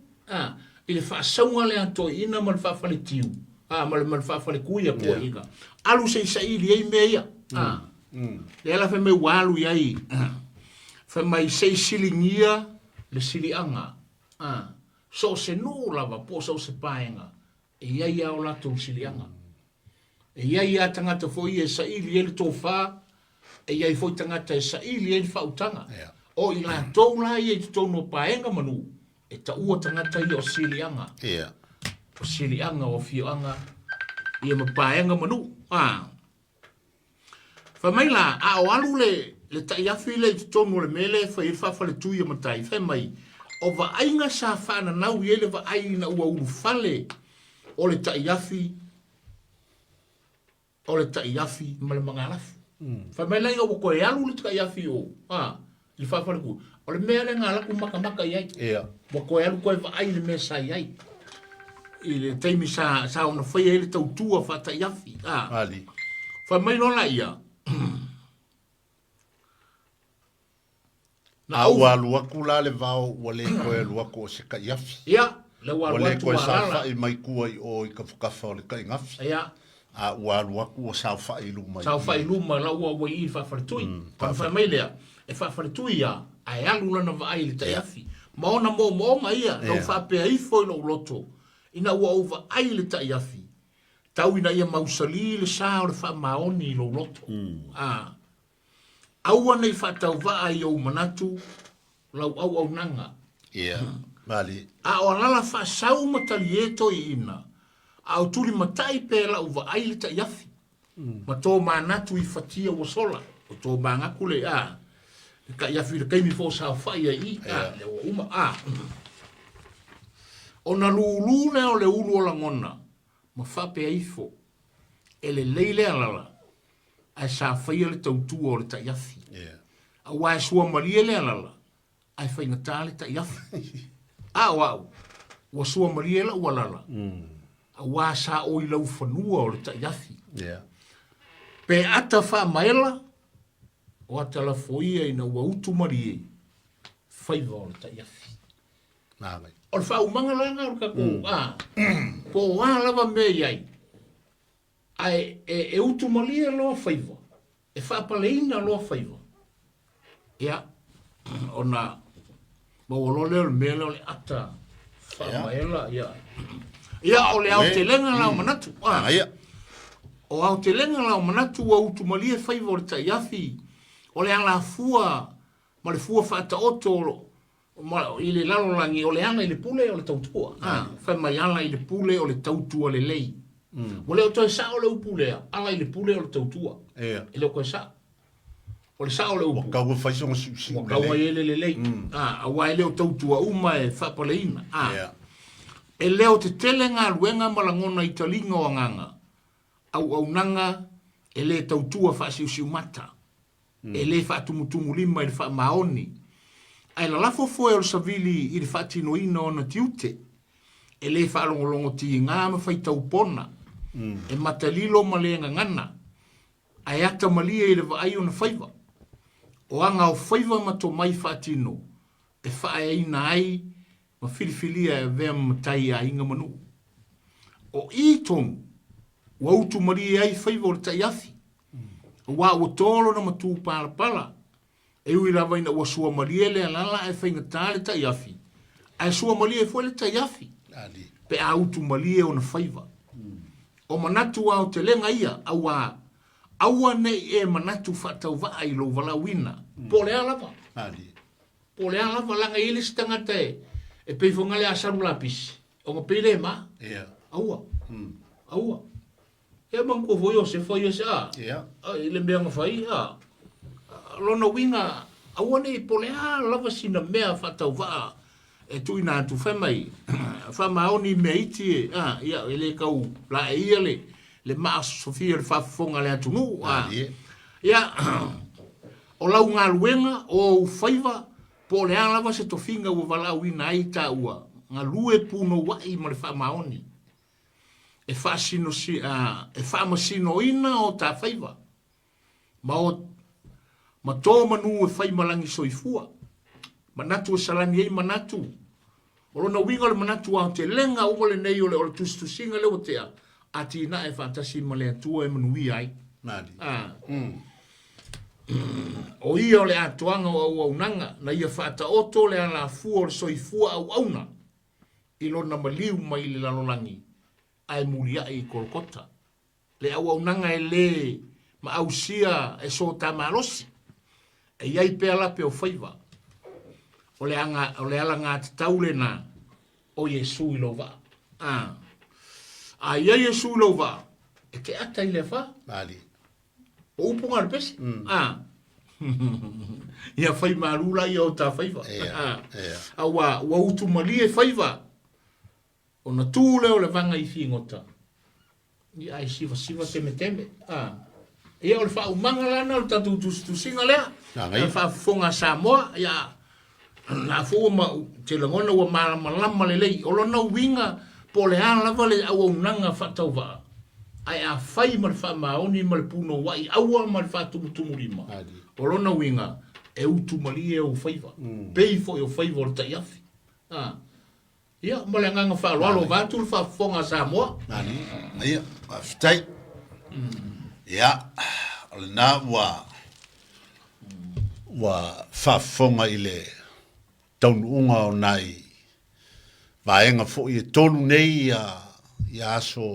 I le whaasaunga lea toi ina ma le whaafale tiu. Ma le whaafale kuia kua ika. Alu se isa ili ei mea ia. Le ala whai mai walu iai. Whai mai se isilingia le silianga. So se no lava po so se paenga. E iai au lato silianga. E iai a tangata foi e sa ili ele Tofà. E iai foi tangata e sa ili ele whautanga. O i la tau la i e tau no paenga manu. E ta ua tangata i o silianga. O silianga o fioanga. I e ma paenga manu. Whamai la, a o alu le tai afi le tau no le mele. Whai whawhale tui a matai. Whamai. O wa ainga sa whana nau i ele wa aina ua uru fale. O le tai afi. O le tai afi ma le mga alafu. Fa mai lai o ko e alu le tai afi o. Il fa fa ku. O le mea le ngala ku maka iai. Ia. Wa ko e alu ko e va ai le mea sa iai. I le taimi sa ona fai e le tautua fa tai afi. Ali. Fa mai no la ia. Na ua lua kula le vao wale koe lua ko se ka iafi. Ia. Le wa Wale koe sa tuarala. fai mai kua i o i ka whakafa o le kai ngafi. Ia. A ua lua kua sa fai luma. Sa fai luma la ua wa i fa faritui. Pa fa mai lea. E fa faritui ia. Ai alu lana va ai le tai afi. Ma ona mo ma ia. Tau fa pe ai foi lo loto. Ina ua uva ai le tai afi. Tau ina ia mausali le sa o le fa maoni lo loto. Aua nei fa tau va ai o manatu. Lau au nanga. Ia. Mali. A o lala fa sau matali eto i ina. A o tuli matai pe la uva ai le tai afi. Ma tō manatu i fatia wa sola. O tō mangakule ka iafi le kaimi fo sa fai ai. Le o uma. O na lulu ne o le ulu o la ngona. Ma fa pe aifo. E le leile alala. Ai sa fai le tautua o le tai afi. A wa e sua maria le alala. Ai fai ngata le tai afi. Wau. Wa sua maria la walala. A wa sa o i lau fanua o le tai afi. Pe ata fa maela. O ata la foia ina wa utu maria. Faiva o le tai afi. Nāgai. O le wha umanga langa o ka ko. Ko wā lava me iai. Ai e utu maria loa faiva. E wha paleina loa faiva. Ia. O na. Mawalo leo le mele o le ata. Wha maela. Ia. Ia o le au te lenga lau manatu. Ia. O au te lenga lau manatu wa utu maria faiva o le tai afi. O le ala fua. Ma le fua whata oto. I le lalolangi o le ana i le pule o le tautua. Whai mai ala i le pule o le tautua le lei. O leo toi sa o le upulea. Ala i le pule o le tautua. E leo koe sa. O le sa o le upu. Waka ua whaisonga susi. Waka ua ele le lei. A wai leo tautua uma e whapaleina. E leo te tele ngā luenga malangona i talinga o nganga. Au nanga e le tautua whaasiusiu mata. E le whaatumutumu lima i le wha maoni. Ai la lafo foe o savili i le whaatino ina o na tiute. E le whaalongolongo ti ngā mawhai taupona. E matalilo ma le ngana. Ai ata malia i le vaai o na whaiva. O anga o whaiva ma to mai whaatino. E whae ina ai ma filifilia e vea matai a inga manu. O i tonu. Wa utu maria ai whaiva o le tai afi. Wa o tolo na matu pala. E ui lava ina ua sua maria le alala e whainga tāle tai afi. Ai sua maria e fwele tai afi. Pe a utu maria o na whaiva. O manatu au te lenga ia. Aua nei e manatu whatau waa i lo wala wina. Pole a lava. Pole a lava langa ili stangata e peifonga le asaru lapis. O nga peile ma. Aua. Aua. E manko foi o se foi o se a. Ile mea nga whai a. Lona winga, awane i pole lava sina mea whatau waa. E tui nā tu whamai. Whamaoni mea iti ia, ele kau la e ia le maa Sofia le whafonga le atunuu. Ia, o lau ngā luenga, o whaiva, pole lava se tofinga ua walau ina ai ta ua. Ngā lue puno wai ma le whamaoni. E whamasino ina o ta whaiva. Ma tō manu e whai malangi soifua. Manatu e salani ei manatu. O lona winga le manatu au te lenga umole nei o le tustusinga leo tea. A tina e whantasi ma le atua e manui ai. O ia o le atuanga o aunanga. Na ia whata oto le ala fua o le soifua au auna. I lona maliu mai le lalolangi. Ai mulia i kolkota. Le au aunanga e le ma ausia e so tamalosi. E iai pe ala pe o whaiva. O le ala ngā te taule na o Yesu i lo wa. A ia Yesu i lo wa. E ke ata i le wha. O upunga le pesi. Ia whai marula i o ta whaiva. A wa utu mali e whaiva. O na tūle o le vanga i whingota. Ia ai siva teme. Ia o le wha umanga lana o tatu tu singa lea. E wha fonga Samoa. Ia na fua ma te langona ua malama lelei. O lona winga po le hana lava le au unanga whatau waa. Ai a whai ma le wha maoni ma le puno wai. Aua ma le wha tumutumu rima. O lona winga e utumali e o whaiva. Pei fo e o whaiva o le taiafi. Ia, ma le nganga wha aloalo vātu le wha fonga Samoa. Ia, whitai. Ia, o le nā wa whafonga i le taununga o nai vaenga fo i tonu nei i aso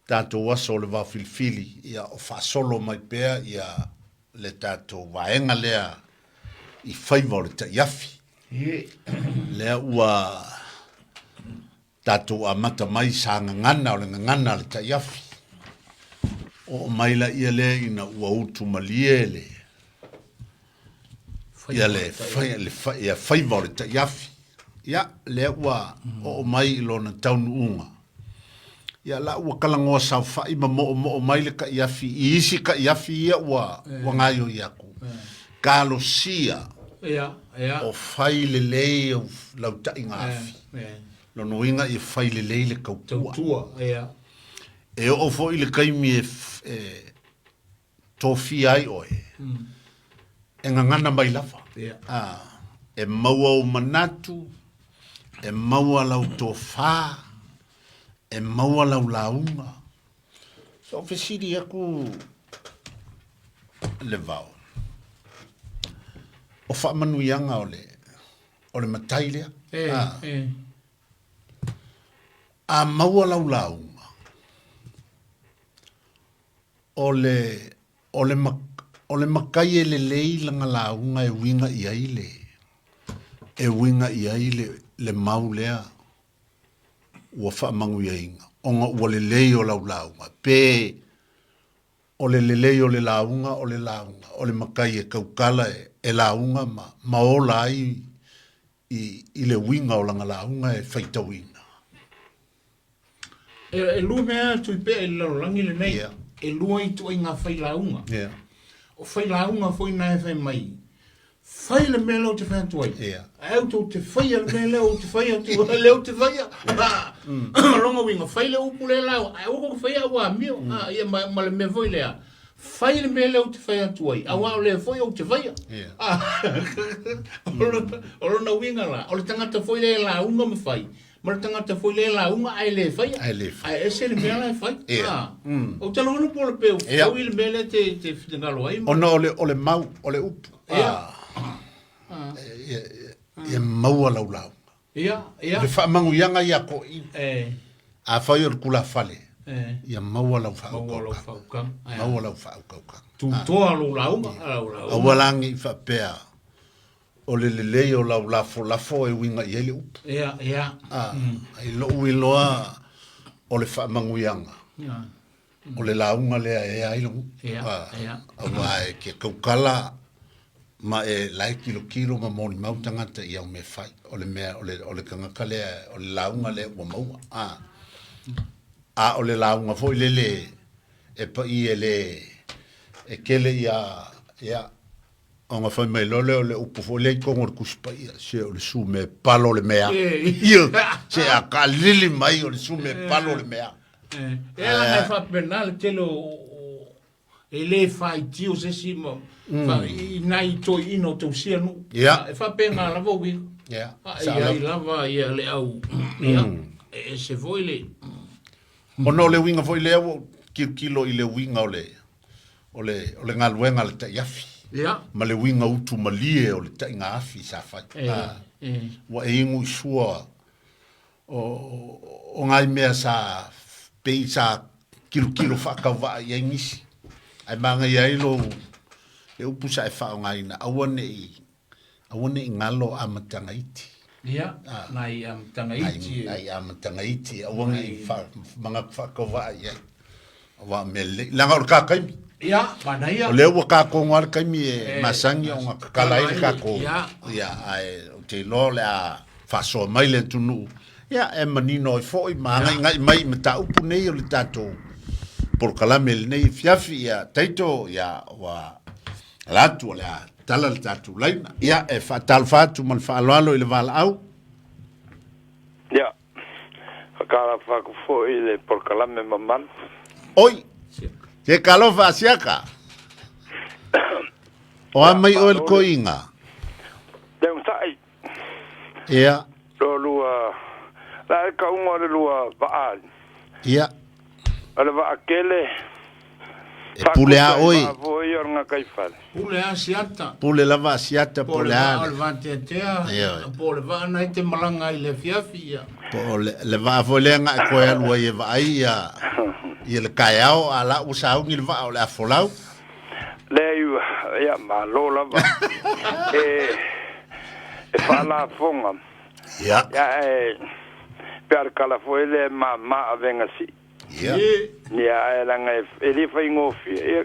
tātou aso le Vaofilifili ia o whasolo mai pēr ia le tātou vaenga lea i whaiva o le taiafi. Lea ua tātou a mata mai sa ngangana o le ngangana le taiafi. O maila ia le ina ua utu malie le ia le whaiva o le taiafi. Ia le ua o mai ilona taununga. Ia la ua kalangoa sau whai ma mo mai le ka iafi. I isi ka iafi ia ua ngaio iaku. Kalo sia o whai le lei o lau tai ngafi. Lono inga i whai le lei le kautua. E o fo i le kaimi tofi ai oe. E ngangana mai lava. E maua o manatu, e maua lau Tofà, e maua lau launga. So fesiri aku le vau. O wha manuianga o le matai lea. A maua lau launga. O le makai e le lei langa launga e winga i aile. E winga i aile le mau lea. Ua wha mangu i ainga. Onga ua le lei o lau launga. Pe o le lei o le launga o le launga. O le makai e kaukala e launga ma ola ai i le winga o langa launga e whaitawina. E lua mea tui pe e lalangi le nei. E lua i tu ai ngā whai launga. O whai launga fwoi nai whai mai. Whai le mea leo te whai tuai. Au tau te whai le mea leo te whai atu. Leo te whai. Longa winga. Whai le upu le lau. Ai oko whai a wā mio. Ia ma le mea fwoi lea. Whai le mea leo te whai atuai. A wā le whai o te whai. O lona winga la. O le tangata whoi le launga me whai. Ma le tangata foi le launga ai le fai. Ai ese le mea le fai. O talo ono po le peu. O il mele te fidengalo ai. Ona o le mau, o le upu. Ia maua lau lau. Le wha mangu ianga ia ko i. A whai o kula fale. Ia maua lau whaukau. Maua lau whaukau. Tu toa lau launga. Awalangi wha pea. O le lei o lau lafo e winga i ele upu. Ai loo i loa o le whaamanguianga. O le launga lea e ailongu. Awa e ke kaukala ma e lai kilo ma moni mautangata i au me whai. O le mea, o le kangaka lea, o le launga lea ua maua. O le launga fo i lele e pa i ele e kele ia o nga whai mai lole o le upu fo lei kongo le kuspaia se o le su me palo le mea se a ka lili mai o le su me palo le mea e la mai fa penal telo e le fai tio se simo fa i nai to ino to sia no e fa pena la vo wi ia lava ia le au e se voi le o no le winga foi le kilo i le winga o le ngaluenga le taiafi. Ma le winga utu malie o le tai ngā afi sa whai. Wa e ingu sua o ngai mea sa pei sa kilo whakawha i ngisi. Ai manga i ailo e upu sa e whao ngai na awane i ngalo amatanga iti. Nai amatanga iti. Nai amatanga iti. Awane i mga whakawha i ai. Awa me langa o kākaimi. Manaya. O leo ka kongo al kaimi e masangi o nga kalai ka ko. Ai te lo le a faso mai le tunu. E manino i foi ma ngai mai mata upu nei o le tato. Polokalame nei fiafi ia taito ia wa latu le tala le tatu laina ia e fatal fatu mal faaloalo ile vala au ia kala fa ku fo ile Polokalame mamal oi ke kalofa asiaka o mai o el koinga deu sai ia lo lua la ka unga le lua baal ia ala va akele pulea oi voi ornga kaifal Pule asiata. pule lava asiata Pole pulea alvante tea. Pole va na te malanga ile fiafia. po le va volenga ko e lua e vai ia le kaiao ala usau ni va o le afolau le ia ma lo la va e fala fonga ia per kala foi le ma venga si ia ia ela nga ele foi ngofi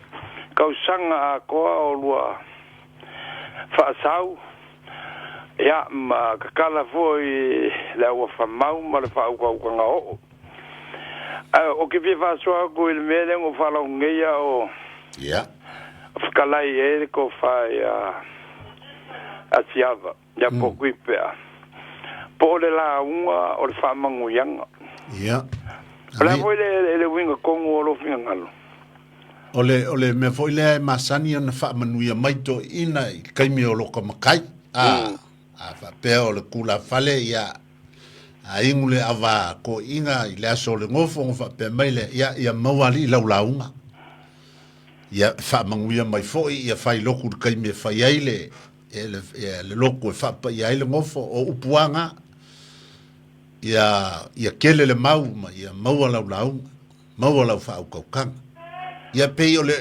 kausanga ko o lua fa sau ia ma kala foi la o fa mau ma le fa ko nga o ke vi fa so ko il mele o fa la ngeia o ia kala e ko fa ia asiava ya poku pea po le la unga o le fa mangu yanga ia la foi le winga kongo lo finga ngalo ole me foi le masani na fa manuia maito ina kaimi o loko makai a fa peo le kula fale ia a ingule ava ko inga ile aso le ngofo fa pe maile ia mawali laulaunga ia fa manuia mai foi ia fai loku kaimi fai aile le loko fa pa ia ile ngofo o upuanga ia kele le mau ia maua laulaunga maua lau fa ukaukan ia pei ole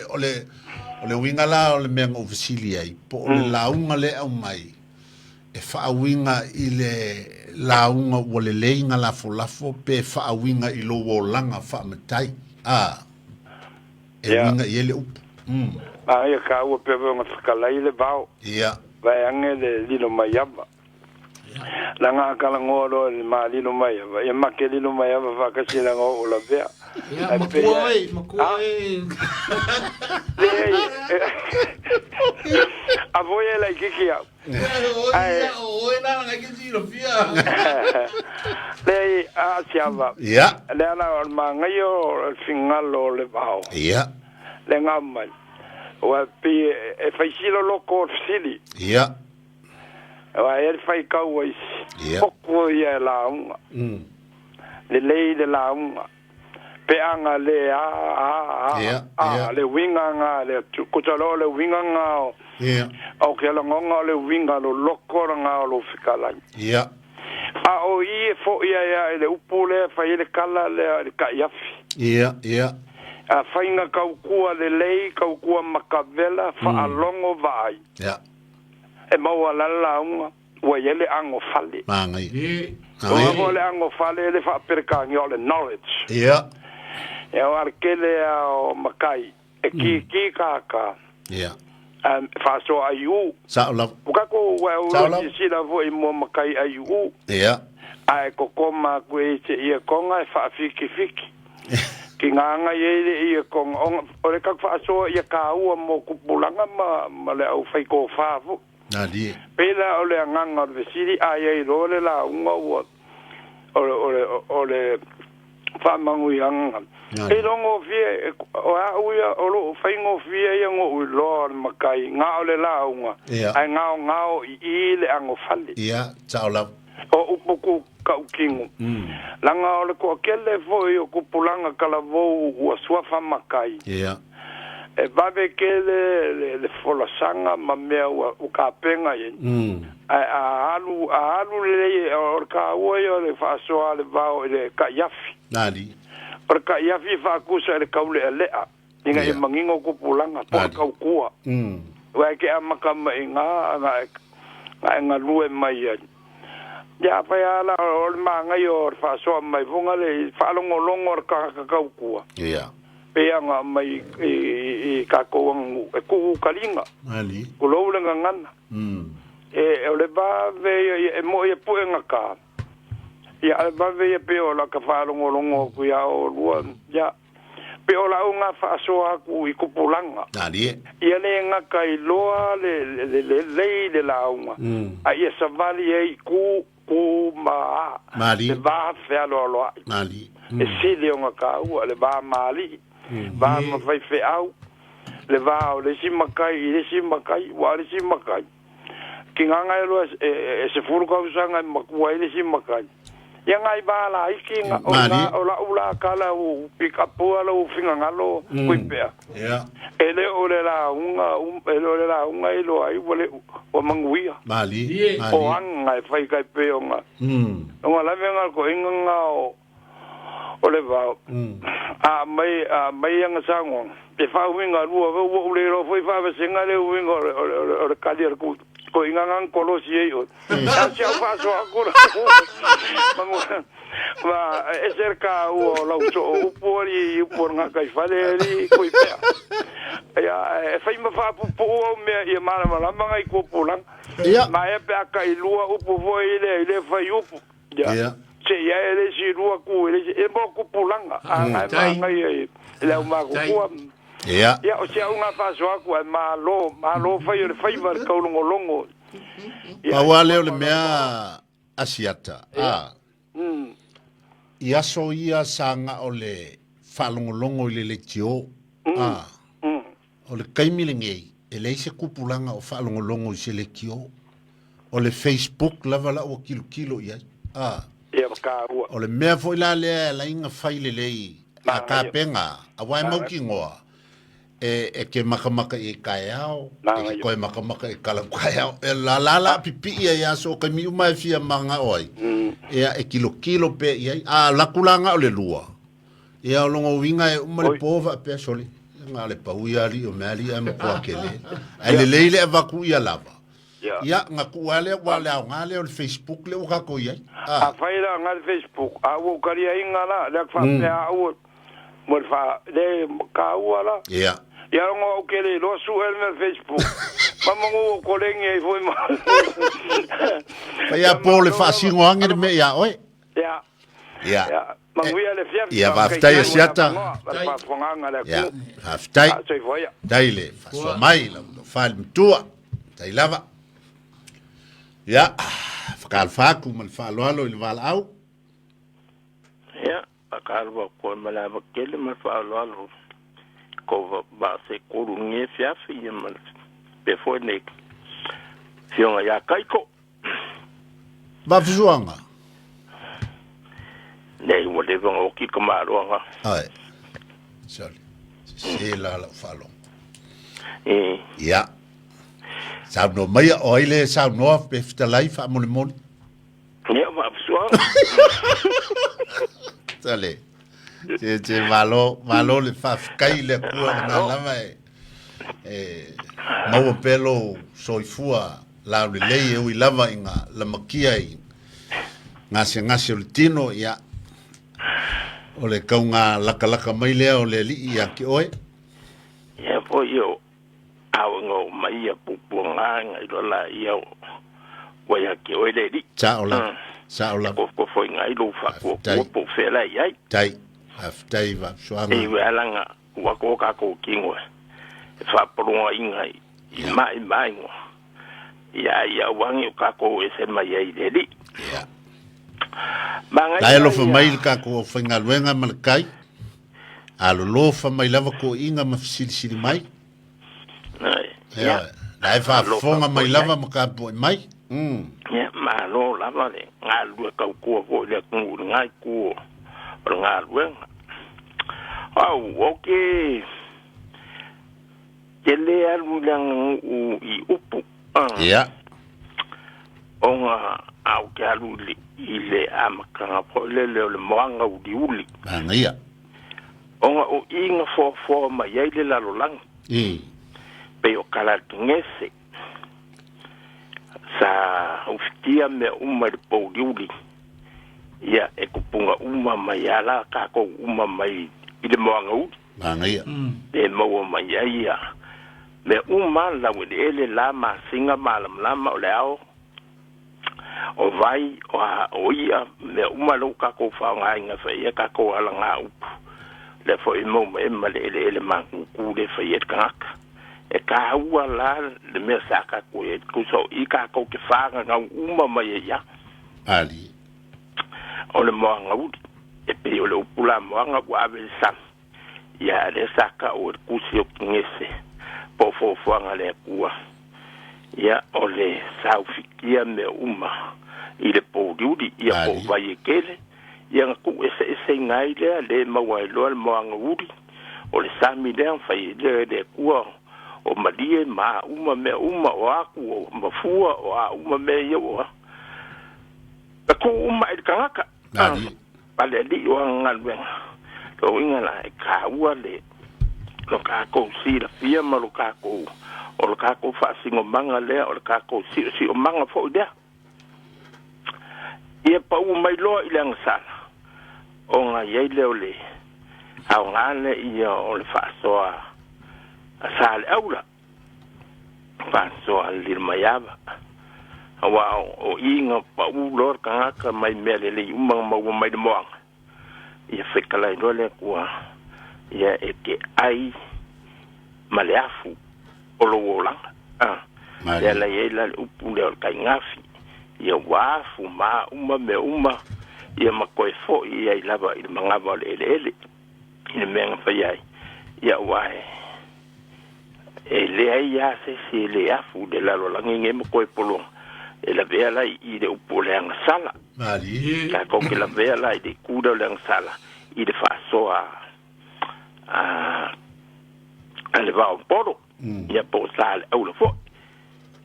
winga la ole menga ofisili ai po ole launga le au mai e fa winga ile launga ole leinga la folafo pe fa winga i lo wolanga fa matai winga ile up ia ka o pe nga skala ile bao ia vai ange le lino mayaba la nga kala ngoro le ma lino mayaba ia make lino mayaba fa ka sila ngo la bea Ya makuai. Avoye la kikia. Oi na nga kisiro fia. Le asiava. ia Le ana ma ngayo singalo le bao. ia Le ngamal. Wa pi e faisilo loko sili. ia Wa e fai kawais. ia Poko ia la unga. Le lei de la unga. Pe anga le le winga nga le kutalo le winga nga o ke la ngonga le winga lo loko nga lo fikala ia o i fo ia le upule fa ile kala le ka yafi ia a fainga ka ukua le lei ka ukua makavela fa alongo vai ia e mau la unga wa yele ango fale mangai o le ango fale le fa perka ngi le knowledge ia e o arkele o makai e ki kaka ia fa so ayu sa la uka ko wa o si la vo i mo makai ayu ia ai ko koma ko e te ia konga fa fiki ki nganga ye kong o le ka fa so ia ka u mo kupulanga ma le au fai ko fa vo nadi pela o le nganga de siri ai ro le la unga o le fa mangu yanga e longo vie o a uia o lo fai ngo vie ia ngo u lo makai nga o le launga ai nga i le ango fali ia tau la o upuku ka ukingu langa o le ko kele foi o kupulanga kala vo o swafa makai ia e babe kele le fola sanga ma mea o ka penga ye a alu le o ka o le fa so ale va le ka yafi nadi Perka ia fi fa kusa le kaule lea inga e mangingo ko pulanga po ka kua wa ke amaka mai nga lue mai ya fa ya la o manga yo fa so mai funga le fa longo ka kua ia pe nga mai ka ko ku kalinga ali ko lo le ngana e o le ba ve e mo e pu nga ka ya ba ve pe o la ka fa longo ku ya o lua ya pe o la unga fa so aku I kupulanga ali ia le nga kai loa le la unga a ia savali e ku ma mali le va fe lo mali e si le unga ka u le va mali va ma fai fe au le va o le si makai wa le si makai kinganga lo se furu ka usanga makua le si makai ia ngai bala ikinga ola ula kala u pick up ala u finga ngalo kuipea yeah ele ole la unga ilo ai vole o manguia mali o anga fai kai peonga o la venga ko inga o le va a mai anga sango te fa winga lu o le ro foi fa senga le winga o kalia ku ko ingangan kolosi yo ya fa so agora va cerca o la o por nga kai fale ko ipea ya fai ma fa po me e mala ngai ko pulang ma e pe kai lua o po voi le fai o ya se ya ele si lua ku ele e mo ko pulang ngai le ma ko yeah o sea unha faso aku malo fai var kaulongo Pawale o le mea asiata ia so ia sanga o le falongolongo I le tio o le kaimilengei e le se kupulanga o falongolongo I se le tio o le Facebook lava la o kilo ia o le mea foi la inga fai le lei a ka penga a wai mau ki ngoa e ke makamaka I kaiao e koe makamaka I kala kaiao e la pipi ia so ka mi umai fia manga oi e kilo pe ia a lakulanga o le lua ia longo winga e umale pova pe soli nga le pauia ali o mali am ko kele ale leile e vaku ia lava ia nga kuale wale ngale o Facebook le o ka ko ia a faila ngal Facebook a wo karia inga la le fa pe a wo mo fa de ka wala ia ya ngo kele lo su el Facebook mama ngo kolenge foi ma ya pole fa singo angere me ya oi ya manguia le fiam ya va ftai siata ya ftai daile fa so mai la fa tua dai lava ya fakal faku mal fa lo il val au ya akal va ko mala va kele mal fa lo ko ba se ko nge fiafi mal pe foi nek fiona ya kaiko ba fuanga nei mo le vong o ki kamaro nga ai sorry se la falo ya sa no mai oile sa no pe fta life a mon ya ba fuanga Sale. Je malo le fa kai le kua na lava mau pelo soifua la le e ui lava inga la makia I ngase o le tino ia o le kaunga laka mai lea o le li ia ki oe ia po yo au ngo mai ia pupunga ngai rola ia wa ia ki oe le li sa ola ko foi ngai lo fa ko po fela ia tai aftai va soanga e welanga wa ko ka ko kingwe fa pronga ingai mai ngo ia wangi ka ko ese mai ia le ia dai lo fa mai ka ko finga luenga malkai alo lo fa mai lava ko inga mafsili mai ia dai fa fonga mai lava maka po mai ia ma lo lava le ngalu ka ko le ku ngai ku ngalu okay ele alulang I upu ia onga au ke aluli ile amaka po le moanga uli ia onga o inga fo ma ile la lolang pe o kala ngese sa uftia me de po uli ia e kupunga mai ala ka ko mai ile moanga uli ia e mo mai ia le la ele la ma singa malam lama o leo o vai o ia me lo ka ko fa nga inga fa ia ka ko ala nga upu le fo i mo e ma le mangu ku le fa yet kaka e ka ua la le me saka ko e ku so I ka ko ke fa nga uma mai ya ali o le mo nga u e pe o le upula mo nga wa be sam ya le saka o ku si o ngese po fo nga le kua ya o le sau fikia me uma I le po diudi ya po vai kele ya ku ese ngai le mawai lo mo nga udi o le sami le fai le kua o madie ma uma me uma o aku o mafua o uma me yo ko uma I kanga pale di o ngalwen lo ingala ka ua le lo ka ko si la fia ma lo ka ko o lo ka ko fa singo manga le o lo ka ko si o manga fo dia ia pa u mai lo I le sala o nga ye le ole au ngale ia o le fa so a sala aula fa so al mayaba wa o inga pa u lor ka mai mele le umang ma mai de moang ia fekala I le kwa ia e ke ai maleafu o lo wolanga ia la ia la upu le o kai ngafi ia wafu ma uma me uma ia makoe fo ia I lava I mangava le ele I menga fa ia wae e le ai ya se le afu de la lo langi nge makoe polo e la vea la I de upu le anga sala ali ka ko ke la vea la I de kuda le anga sala I de fa so ale va un poro ia po sale au la fo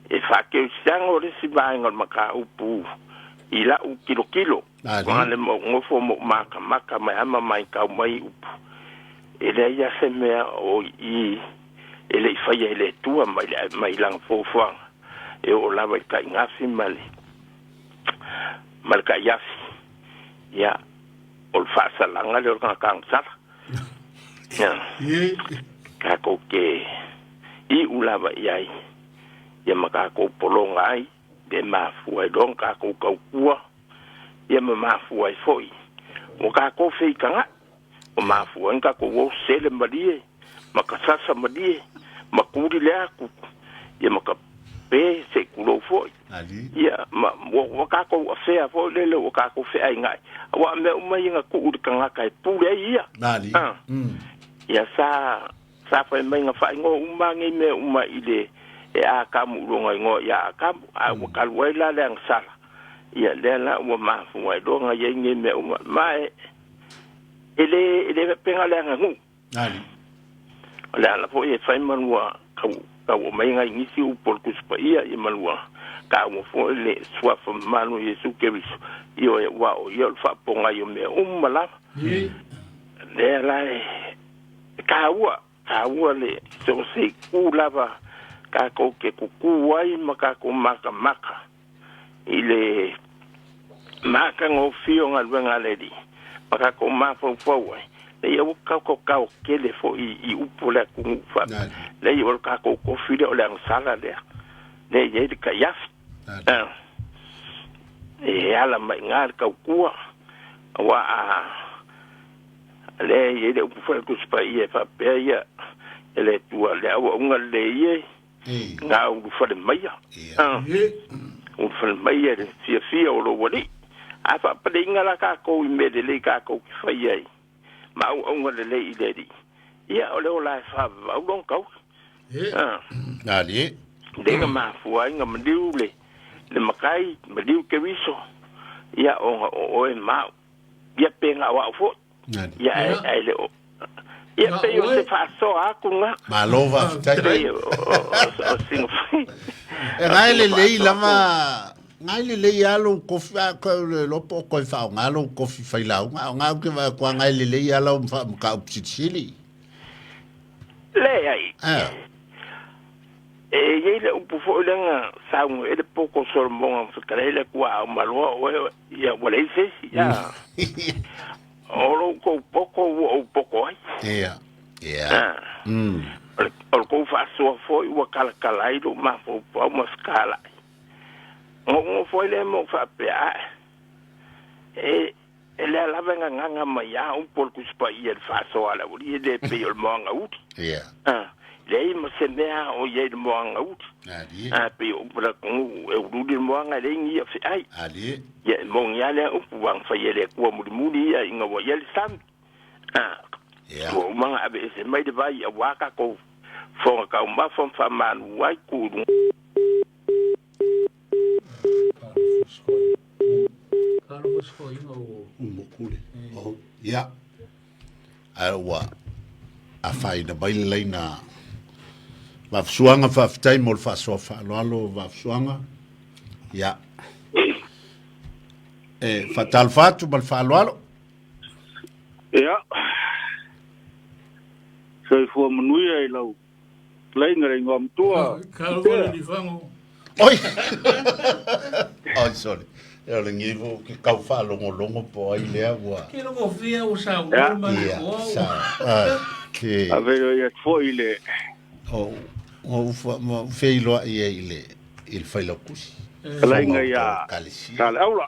e fa ke sango le si vai ngol maka upu I la u kilo ale mo ngofo mo maka mai ama mai ka mai upu ele ia se me o I ele fa ia ele tua mai lang fo e o la vai ka ngafi mali malka yafi ya o fa salanga le ka sala ya ka ko ke I ulava ia ia maka ko polonga ai de mafu ai don ka ko kua ia mafu ai foi o ka ko fei kanga o mafu an ka ko wo sele madie maka sasa madie makuri le aku ia maka pe se kulo foi ia wo ka ko fe foi le o ka ko fe ai ngai wa me mai nga ku kanga kai pule ia ali ia sa fa mai nga fa ngo umangi me uma ile e a kamu longa ngo ya kamu a kalwela le sala ia le la wa ma fu wa do nga ye nge me uma mai ele penga le ngu ali la fo e fa man wa ka wa mai nga ngisi u por ku spa ia e malwa ka mo fo le swa fa manu yesu ke biso io wa o io fa ponga yo me la le la ka wa le so se ku lava ka ko ke ku ai maka ko maka ile maka ngo fio ngalwenga le di maka ko ma fo ai le yo ka ke le fo I upula ku fa le yo ka ko fio le sala le ye de ka yaf e ala mai ngar ka ku wa le ye de upula ku spa ia fa pe ia ele tua le o ngale ye nga u fa de maya u fa maya de fia o lo wali a fa pa de ngala ka ko me de le ka ko fa ye ma u ngale le I de di ia o le o la fa u don ka ali de ma fu ai nga mdiu le makai mdiu ke wiso ia o ma ia penga wa fo ia ai le ia pe yo se fa so a kunga malova tai o sing ngai le lama ngai le alo ko fa ko lo po ko fa ngalo ko fa ila nga ke va ko ngai le alo fa ka upsili le ai ye le upu fo lenga sangu ele poko sormonga fkale kwa malwa ya wala ise ya oro ko poko ai ol ko fa so fo wa kala do ma fo ma skala ngo fo le mo fa pe ele la venga nganga mai ya un por ku spa ia fa so ala uri de pe o monga ut le mo se mea o ye de monga ut pe o bra ku e uru de monga le ngi fi ai ali ye mong ya le u wang fa ye le ku mu muni ya inga wo ye sam ko manga abe se mai de vai a waka ko fo ka ma fo fa man wai ku ia aua a faina baile leina vafsuanga faafetai mo le faasoafa aloalo vafsuanga ia faatalofa atu ma le faaloalo ia soifua manuia i lau laiga leigoa matua oi sorry eu le ngivo que kau fa longo po ai le agua que no confia o sa que a ver ia foi le o feilo ia il failo kusi laiga ia kale aula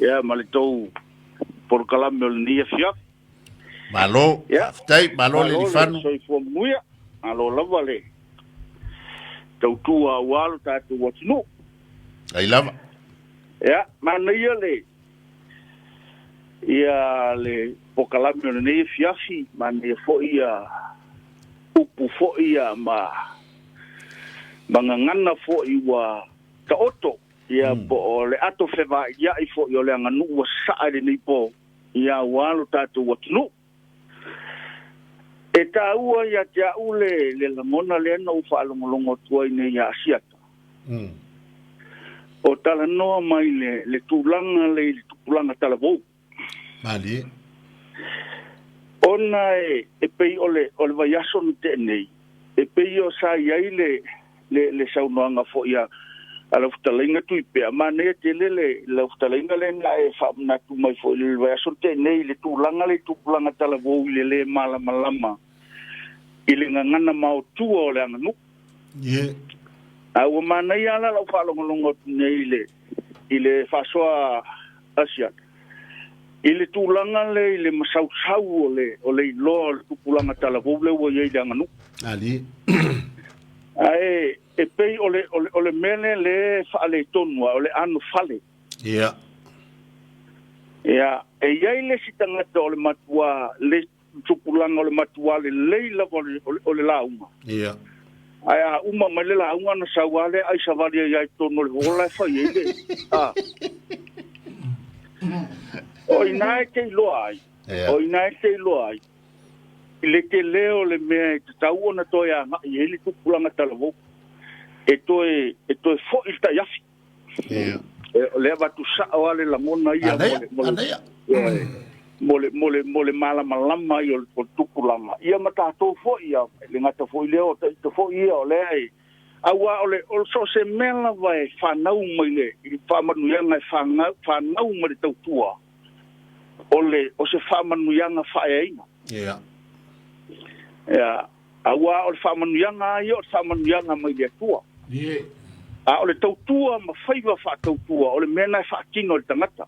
ia malitou Polokalame o le nia fia malo tai malo le lifano soifua manuia alo lava le tautua walo tatu watinu ai lava ya mana ia le Polokalame o nei fiafi mana fo ia upu fo ia mangangana fo iwa taoto ia po le ato fevailia'i fo i o le aganu ua sa'a lenei po ia walo tatu watinu e tāua ia te a'u le lagona lea na u fa'alogologo atua i nei a asiata o talanoa mai le tulaga le tupulaga talavou mali ona e pei o le vaiaso na te'enei e pei o sa iai le saunoaga fo'i a laufutalaina tui pea manea tele le laufutalaina lena e fa'amanatu mai fo'i le vaiaso na te'enei le tulaga le tupulaga talavou i le lē malamalama i le gagana maotua o le aganu aua manai ala lau fa'alogologo atu nei i le fa'asoa asiata i le tulaga le i le masausau o le iloa o le tupulaga talavou le ua iai le aganu ali ae e pei o le mele le fa'aletonua o le ano fale ia e iai le sitagata o le matua le tupulaga o le matua lelei lava o le lauma ia ai a uma mai le launga na sauale ai savali ai tono le hola fa yele o inai te loai ile ke leo le me tau ona toya na yele tu pulanga talavo e toe fo ista yafi le va tu sa wale la mona ia mole mala malama yo tupulanga ia mata to fo ia le ngata fo ile o te fo ia o le ai awa ole so se mela vai fa nau mai le i fa manu yanga fa nau mai te tua ole o se fa manu yanga fa ia awa ole fa manu yanga yo fa manu yanga mai le tua a ole tua ma faiva fa tua ole mena fa kino le tangata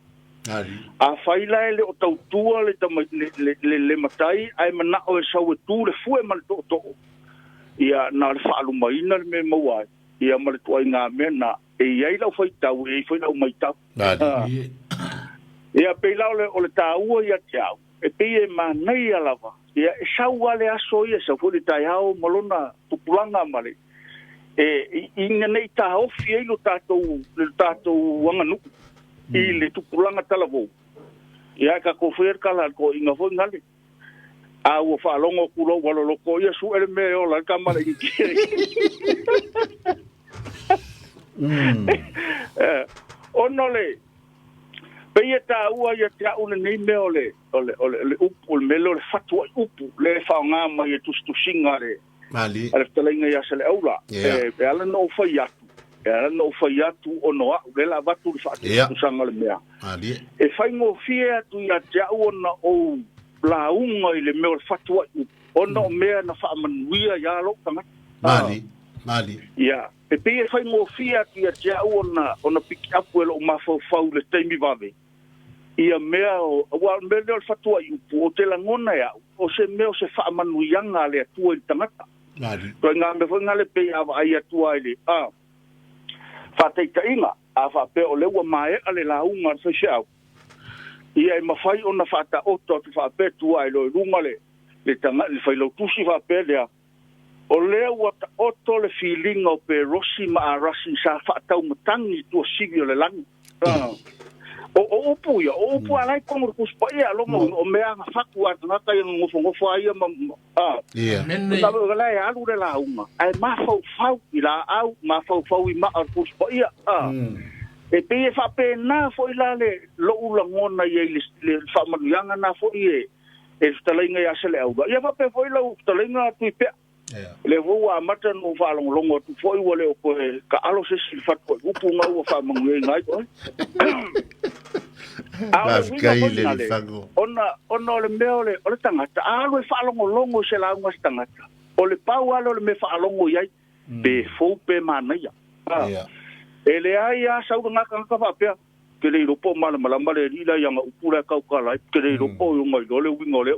a faila ele o tautua le matai ai mana o sau tu le fue mal to ia na le falu mai na me mawai ia mal to nga mena e ia la foi tau e foi la mai tau ia pe la o le tau ia tau e pe e manai alava ia sau ale aso ia sa foi tai ao malona tupulanga male e inga nei ta ofi lo tato wanganu i le tupulanga talavou ia ka ko fer kala ko inga fo ngale a o fa longo kulo walo loko ia su ele me o la kamala i ki onole peyeta ua ia ta una nei me ole upu melo le fatu upu le fa nga ma ia tustusinga le mali ale talinga ia sele aula e ala no fa ia era no foi atu o no le la vatu fa tu sanga le mea ali e fai mo fia tu ia ja ona o la unga ile me fatu o no mea na fa manuia ya lo tanga mali ia e pe fai mo fia tu ia ja ona pick up o ma fa le temi vave ia mea wa mele o fatua i o te langona ya o se meo se fa manu yanga le tua i tangata ko nga me fo ngale pe ava ai atua ile fa te inga a fa pe o le wa mai ale la unga se shau ia e mafai ona fa ta o to fa pe tua ile lunga le tanga le fa lo tusi fa pe le o le wa o to le feeling o pe rosi ma rasi sa fa ta umatangi tu sivio le lang o pu ala ko mo kus pa ia lo o me anga faku atu na ka yang ngofo ai ma ta lo la ya lu la uma ai ma fau ila au ma fau i ma kus pa ia e pe fa pe na fo ila le lo ula ngona ye le fa ma yanga na fo ie e stalinga ya sele au ia fa pe fo ila stalinga tu pe le voa mata no fa longo tu fo i wole o ko ka alo se si fa ko upu nga o fa mangue ngai ko ona le meole o le tangata alo fa longo se la nga tangata o le pau alo le me fa longo yai be fo pe mana ya ele ai a sa nga ka fa pe ke le ropo mala le ila yang upula ka la ke le ropo yo ngai le wingo le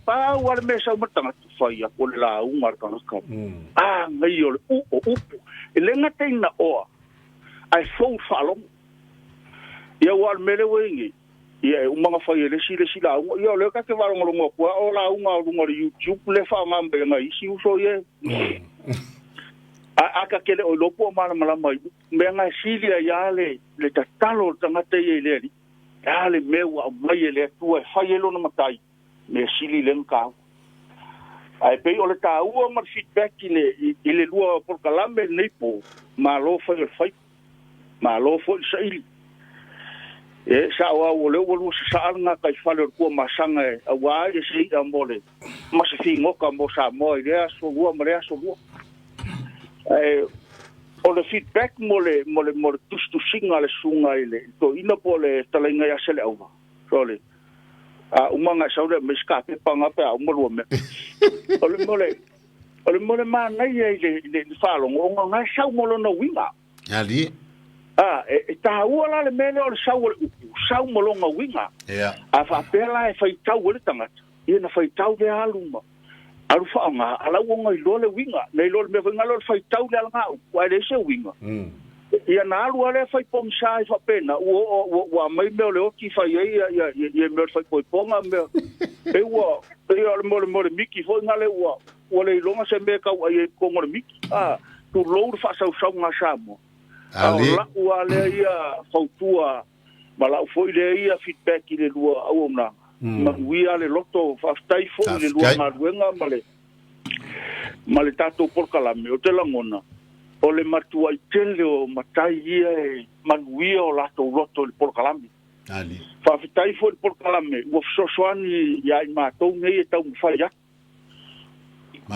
pa wa le mesa matanga fa ya ko la u marka ka ngai yo upu ele ngate na o ai fo falom ya wa mele wingi ya u manga fa le si la yo le ka ke va ngo ko o la u ngo YouTube le fa ngambe ngai si so ye aka kele o lopo mala mai me nga silia ya le tatalo tangata ye le ya le mewa mai le tu fa yelo na matai me sili len ka ai pe o le ta u ma feedback ile lua Polokalame nei po ma lo fa ma lo fo sai e sa o le o sa nga ka fa le ko ma sanga wa ye sei amole ma se fi ngo ka mo sa mo ile so lua ma le so lua o le feedback mo le tu singa le sunga ile to ina po le talenga ya sele au so le umanga sa le miska pe panga pe o mo me o le mo le ma na ye le falo ngo nga sa mo lo no winga ali ta wala le mele o sa mo lo nga winga a fa pela e fa tau le tanga ina fa tau le aluma alu fa nga ala wonga I lo le winga nei lo me vinga lo fa tau le nga wa le se winga ia na alu ale fa pom sai fa pena o mai me le o ki fa ia me fa ponga me e wa ia mo le miki fo nga le o le longa se me ka wa e ko mo le miki tu lo fa sa nga sa mo ali o ale ia fautua mala fo ile ia feedback ile lua au na wi ale loto fa stai fo le lua na luenga male tato Polokalame o te langona o le matua I tele o matai ia manuia o lato loto le Polokalame ali fa stai fo le Polokalame o sosoani ia I matou nei e tau fai ya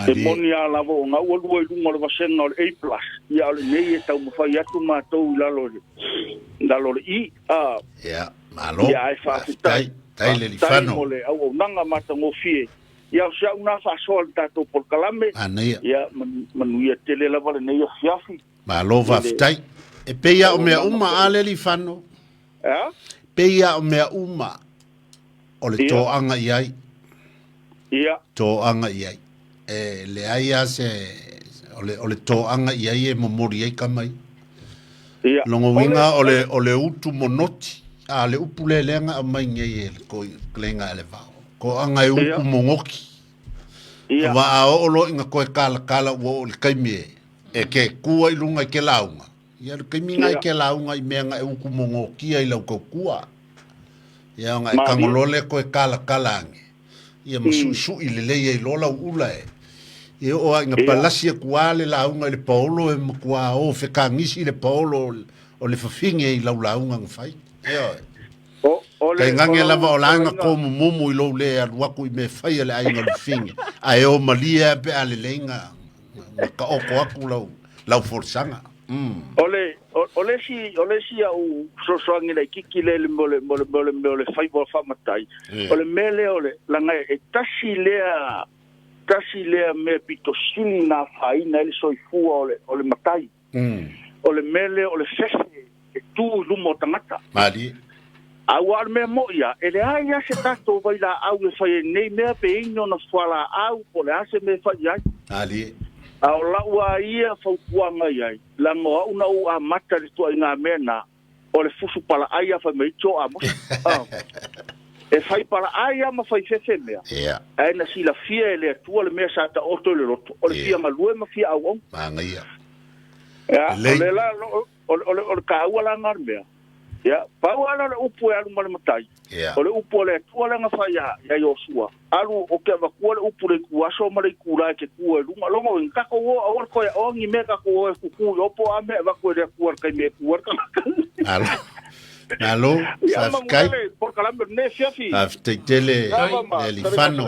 e moni ala vo nga o lua lunga le vasenga o A+ ia le nei e tau fai ya tu matou lalo I ya malo ia fa stai tai le lifano mole au nanga mata ngofie ia sa una fa sol tato Polokalame ia manuia tele la vale nei fiafi malo va ftai e peia o mea uma ale lifano peia o mea uma o le toanga iai toanga iai e le aia se o le toanga iai e momori ai kamai longo winga o le utu monoti le upu le lenga a mai ngai ko klenga le va ko anga e upu mongoki wa a o lo inga ko kala wo le kaimi e ke kua I lunga ke launga ia le kaimi ngai ke launga I menga e upu mongoki ai lau ko kua ia nga e kangolole ko kala ange ia masu I le ia lo la ula e o inga palasi ku ale launga le paulo e kwa o fe kangisi le paulo o le fafinge I launga ngfai kai ngange lava o langa ko mumu I lo le waku I me fai le ainga le finga ai o malia pe ale lenga ka o ko aku lau forsanga ole si au so ngi le kiki le mole fai bo fa matai ole mele ole langa e tasi le me pito sili na fai na le soifu ole matai ole mele ole fese tu lumo tangata mali Awa me mo ia, ele ai ase tato vai la au le fai nei mea pe ino na fala au po le ase me fai ai. Ali. Au la ua ia faupuanga iai. La ngoa una ua mata le tua inga mena o le fusu pala ai a fai mei cho amos. E fai pala ai ama fai fefe mea. Yeah. E na si la fia ele tua le mea sa ta oto le roto. O le fia malue ma fia au on. Manga ia. Ya, o le la, o le ka ua la ngar mea. Ya, pau ala le upu e alu male matai. O le upu le tua le ngawha ya Yosua. Alu o ke wakua le upu le kuaso ma le kura ke kua e lunga. Longo in kako o awar koe ongi me kako o e kuku i opo ame e wakua le kuar kai me kuar ka. Alo. Alo. Ya mangale, Polokalame ne fiafi. Afteitele elifano.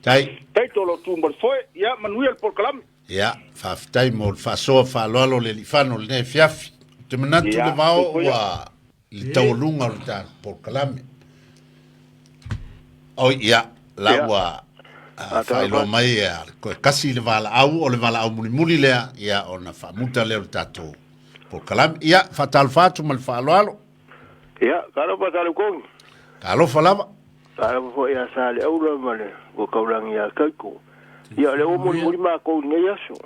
Tai. Tai tolo tumbal foi, ya manuia le Polokalame. Ya, faftai mo fasoa faloalo le elifano le ne fiafi. Te manatu le vao wa le taulunga o le ta Polokalame. O ia, la wa whaelo mai ea, koe kasi le vala au o le vala au muli lea, ia o na whamuta leo le tatou Polokalame. Ia, whatalwhatu ma le whaaloalo. Ia, karo patalu kongi. Kalo whalava. Karo fo ia sa le aura ma le ko kaurangi a kaiko. Ia, le o muli ma kou ngai aso.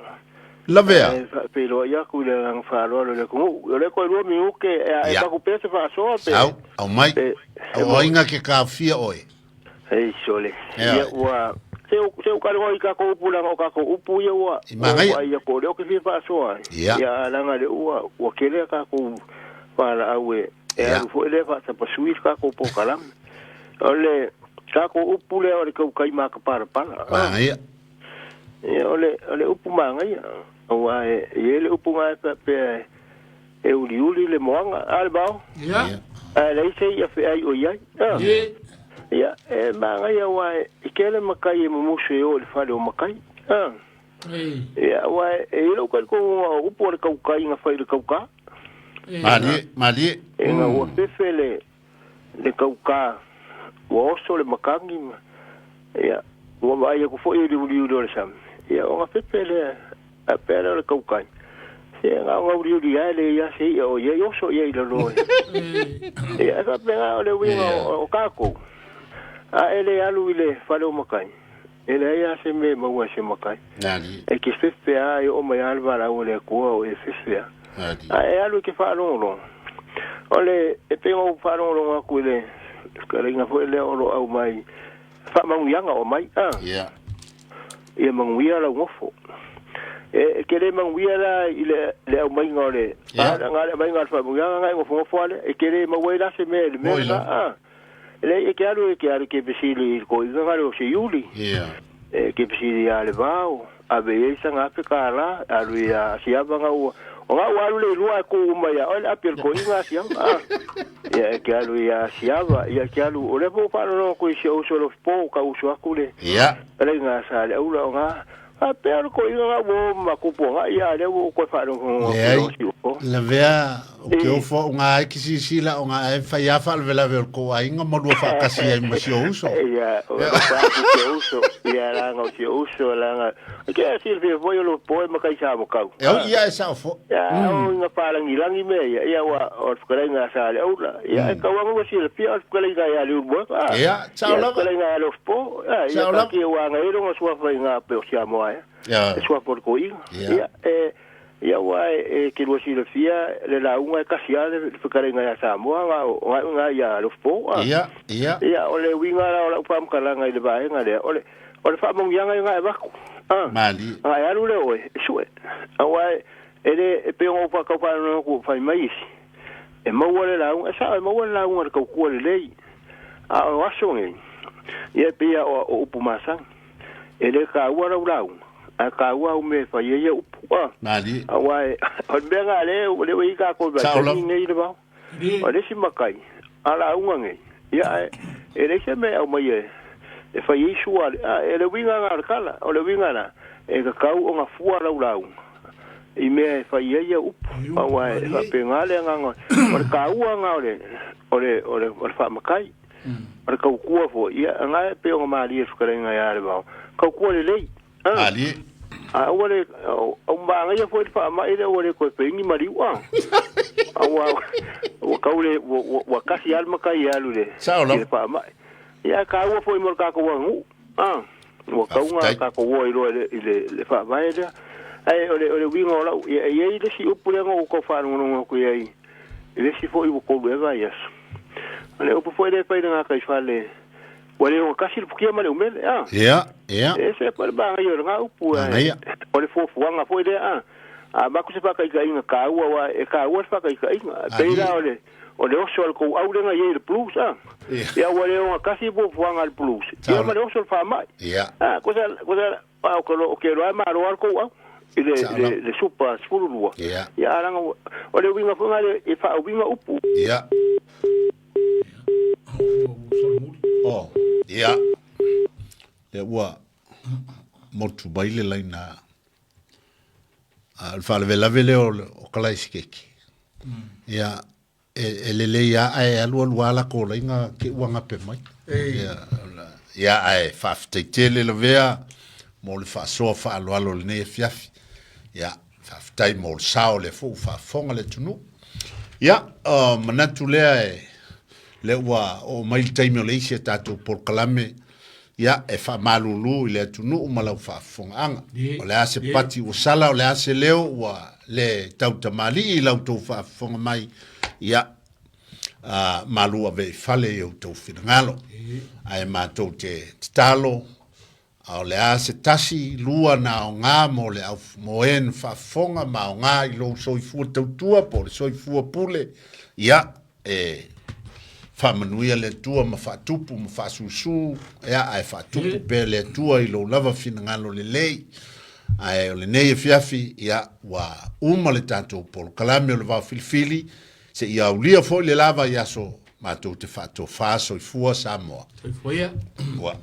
Lavea. Pero ia ku le ang whaaloalo le kungu. Le koe rua mi uke, e baku pese whaasoa pe. Au mai. Au inga ke ka fia oe. Hei sole. Ia ua, se u karo i kako upu langa o kako upu ia ua. Imangai. Ua ia ko leo ke fia whaasoa. Ia langa le ua kele kako whala au e. E alu fo ele wha tapasui kako Polokalame. Ole, kako upu leo le kau kai maka para pala. Mangai. Ia ole upu mangai. Ua e ele upu ngai pe e uli le moanga. Ale bao? Ia. Ale se ia fe ai o iai. Ia, e mangai awa e kele makai e mamusu e o le whare o makai. Ia, awa e ilo kai ko upo le kaukai inga whai le kauka. Mali. E nga ua pefe le kauka ua oso le makangi. Ia, ua mai e kufo e uli o le sam. Ia, o nga pefe le pēra le kaukai. Se nga uli ai le ia se ia o ia oso ia ila loe. Ia, e ka penga o le winga o kako. Ele alu ile whare o makai. Ele ia se me maua se makai. E ki whiwhea e o mai alwara o le kua o e whiwhea. E alu ke whaarongolong. Ole e penga o whaarongolong aku ile. Karinga fo ele oro au mai. Whamanguianga o mai. Ia manguia la ngofo. E kere manguia la ile le au mai ngore. Ngare mai ngare whamanguianga ngai ngofo ngofo ale. E kere maua ila se me le mea. Le ke alu ke besili ko ngare o se yuli. Ke besili ale vao. Ave e sanga pe kala alu ya siaba nga o nga walu le lua ko mai o apel ko inga sia. Ya ke alu ya siaba ya ke alu o le po pa no ko se o solo po ka uso akule. Ya. Le nga sa le ula nga apel ko inga wo makupo nga ya le ko fa no. La vea o ke o fo nga ki sila o nga e fa ya fa vela ver ko ainga mo do fa kasi e mo si uso. Ya, o fa ki uso. Ya la nga si uso la nga. Ke Silvia foi lo poe ma kai sa mo kau. Eu ia esa fo. Ya, o nga palang ilangi me ya wa o fkare nga sa le ula. Ya ka wa mo Silvia o fkare nga ya lu mo. Ya, chao la. Fkare nga lo po. Ya ka ki wa nga ero so fa nga pe o sia mo ya. Ya. So por ko i. Ya, ia wa ke lo Silvia le la unha kasia le fkare nga ya sa mo nga ya lo po. Ia. Ia ole winga la pam kala nga le ba nga le ole fa mo nga nga ba Mali. Ai alu le oi, sue. Awai ele pe o pa ka pa no ku fa mais. E mo wala la un, sa mo wala la un ka ku le lei. A o aso ngi. Ia pe o upu masang. Ele ka wala la un. A ka wa me fa ye upu. Mali. Awai o benga le wi ka ko ba ni le ba. O le si makai. Ala un ngi. Ia ele se me o mai e fa isu ele winga nga kala o le winga na e ka kau o nga fua lau i me fa ia up wa fa pengale nga o kau nga o fa makai o kau kua fo ia nga pe o mali e fukare nga ya le ba kau kua le lei ali a ole o ma nga ia fo fa mai le ole ko pe ni mari wa o kaule wa kasi alma kai alu le Saolo. fa mai ya ka wa foi mor ka ko wa wa ka unga ka ko wo ilo le fa mai da ai ole wingo la ye ile si upule ngo ko fa ngo ko ye ile si foi ko be va yes ale upu foi de pa nga ka fale wale ngo kasi pukia male umele ya ese pa ba yo nga upu ole fo nga foi de ba ku se pa kai nga ka wa ka wa fa kai peira ole oso al ko au nga ye plus ya wale ngo kasi bo fuanga al plus ya male oso fa mai cosa o que lo ama lo al ko le supa spulua ya aranga ole winga funga e fa winga upu le wa motu baile laina al fa le vele o kalaiskeki ya ele ya ai alu ala ko laina ke wanga pe mai ya ai fa tele le vea mo le fa so fa alo le ne fiafi ya fa tai mo sao le fu fa fonga le tunu ya manatu le wa o mai tai mo le sia tatu Polokalame ya e fa malulu le tunu malau fa fonga anga o le ase pati o sala o le ase leo wa le tautamali i lau tau fa fonga mai ya malu ave fale o tau finangalo ai matou te talo au le ase tasi lua na o ngā mo le au moen fa fonga ma o ngā i lo soifua tautua po le soifua pule ia fa manuia le tua ma fa tupu ma fa susu ia ai fa tupu pe le tua i lo lava finangalo le lei ai o le nei fiafi ia wa uma le tatou Polokalame o le Vaofilifili se ia ulia foi le lava ia so matou te fa Tofà soifua Samoa Soifua ia. Wa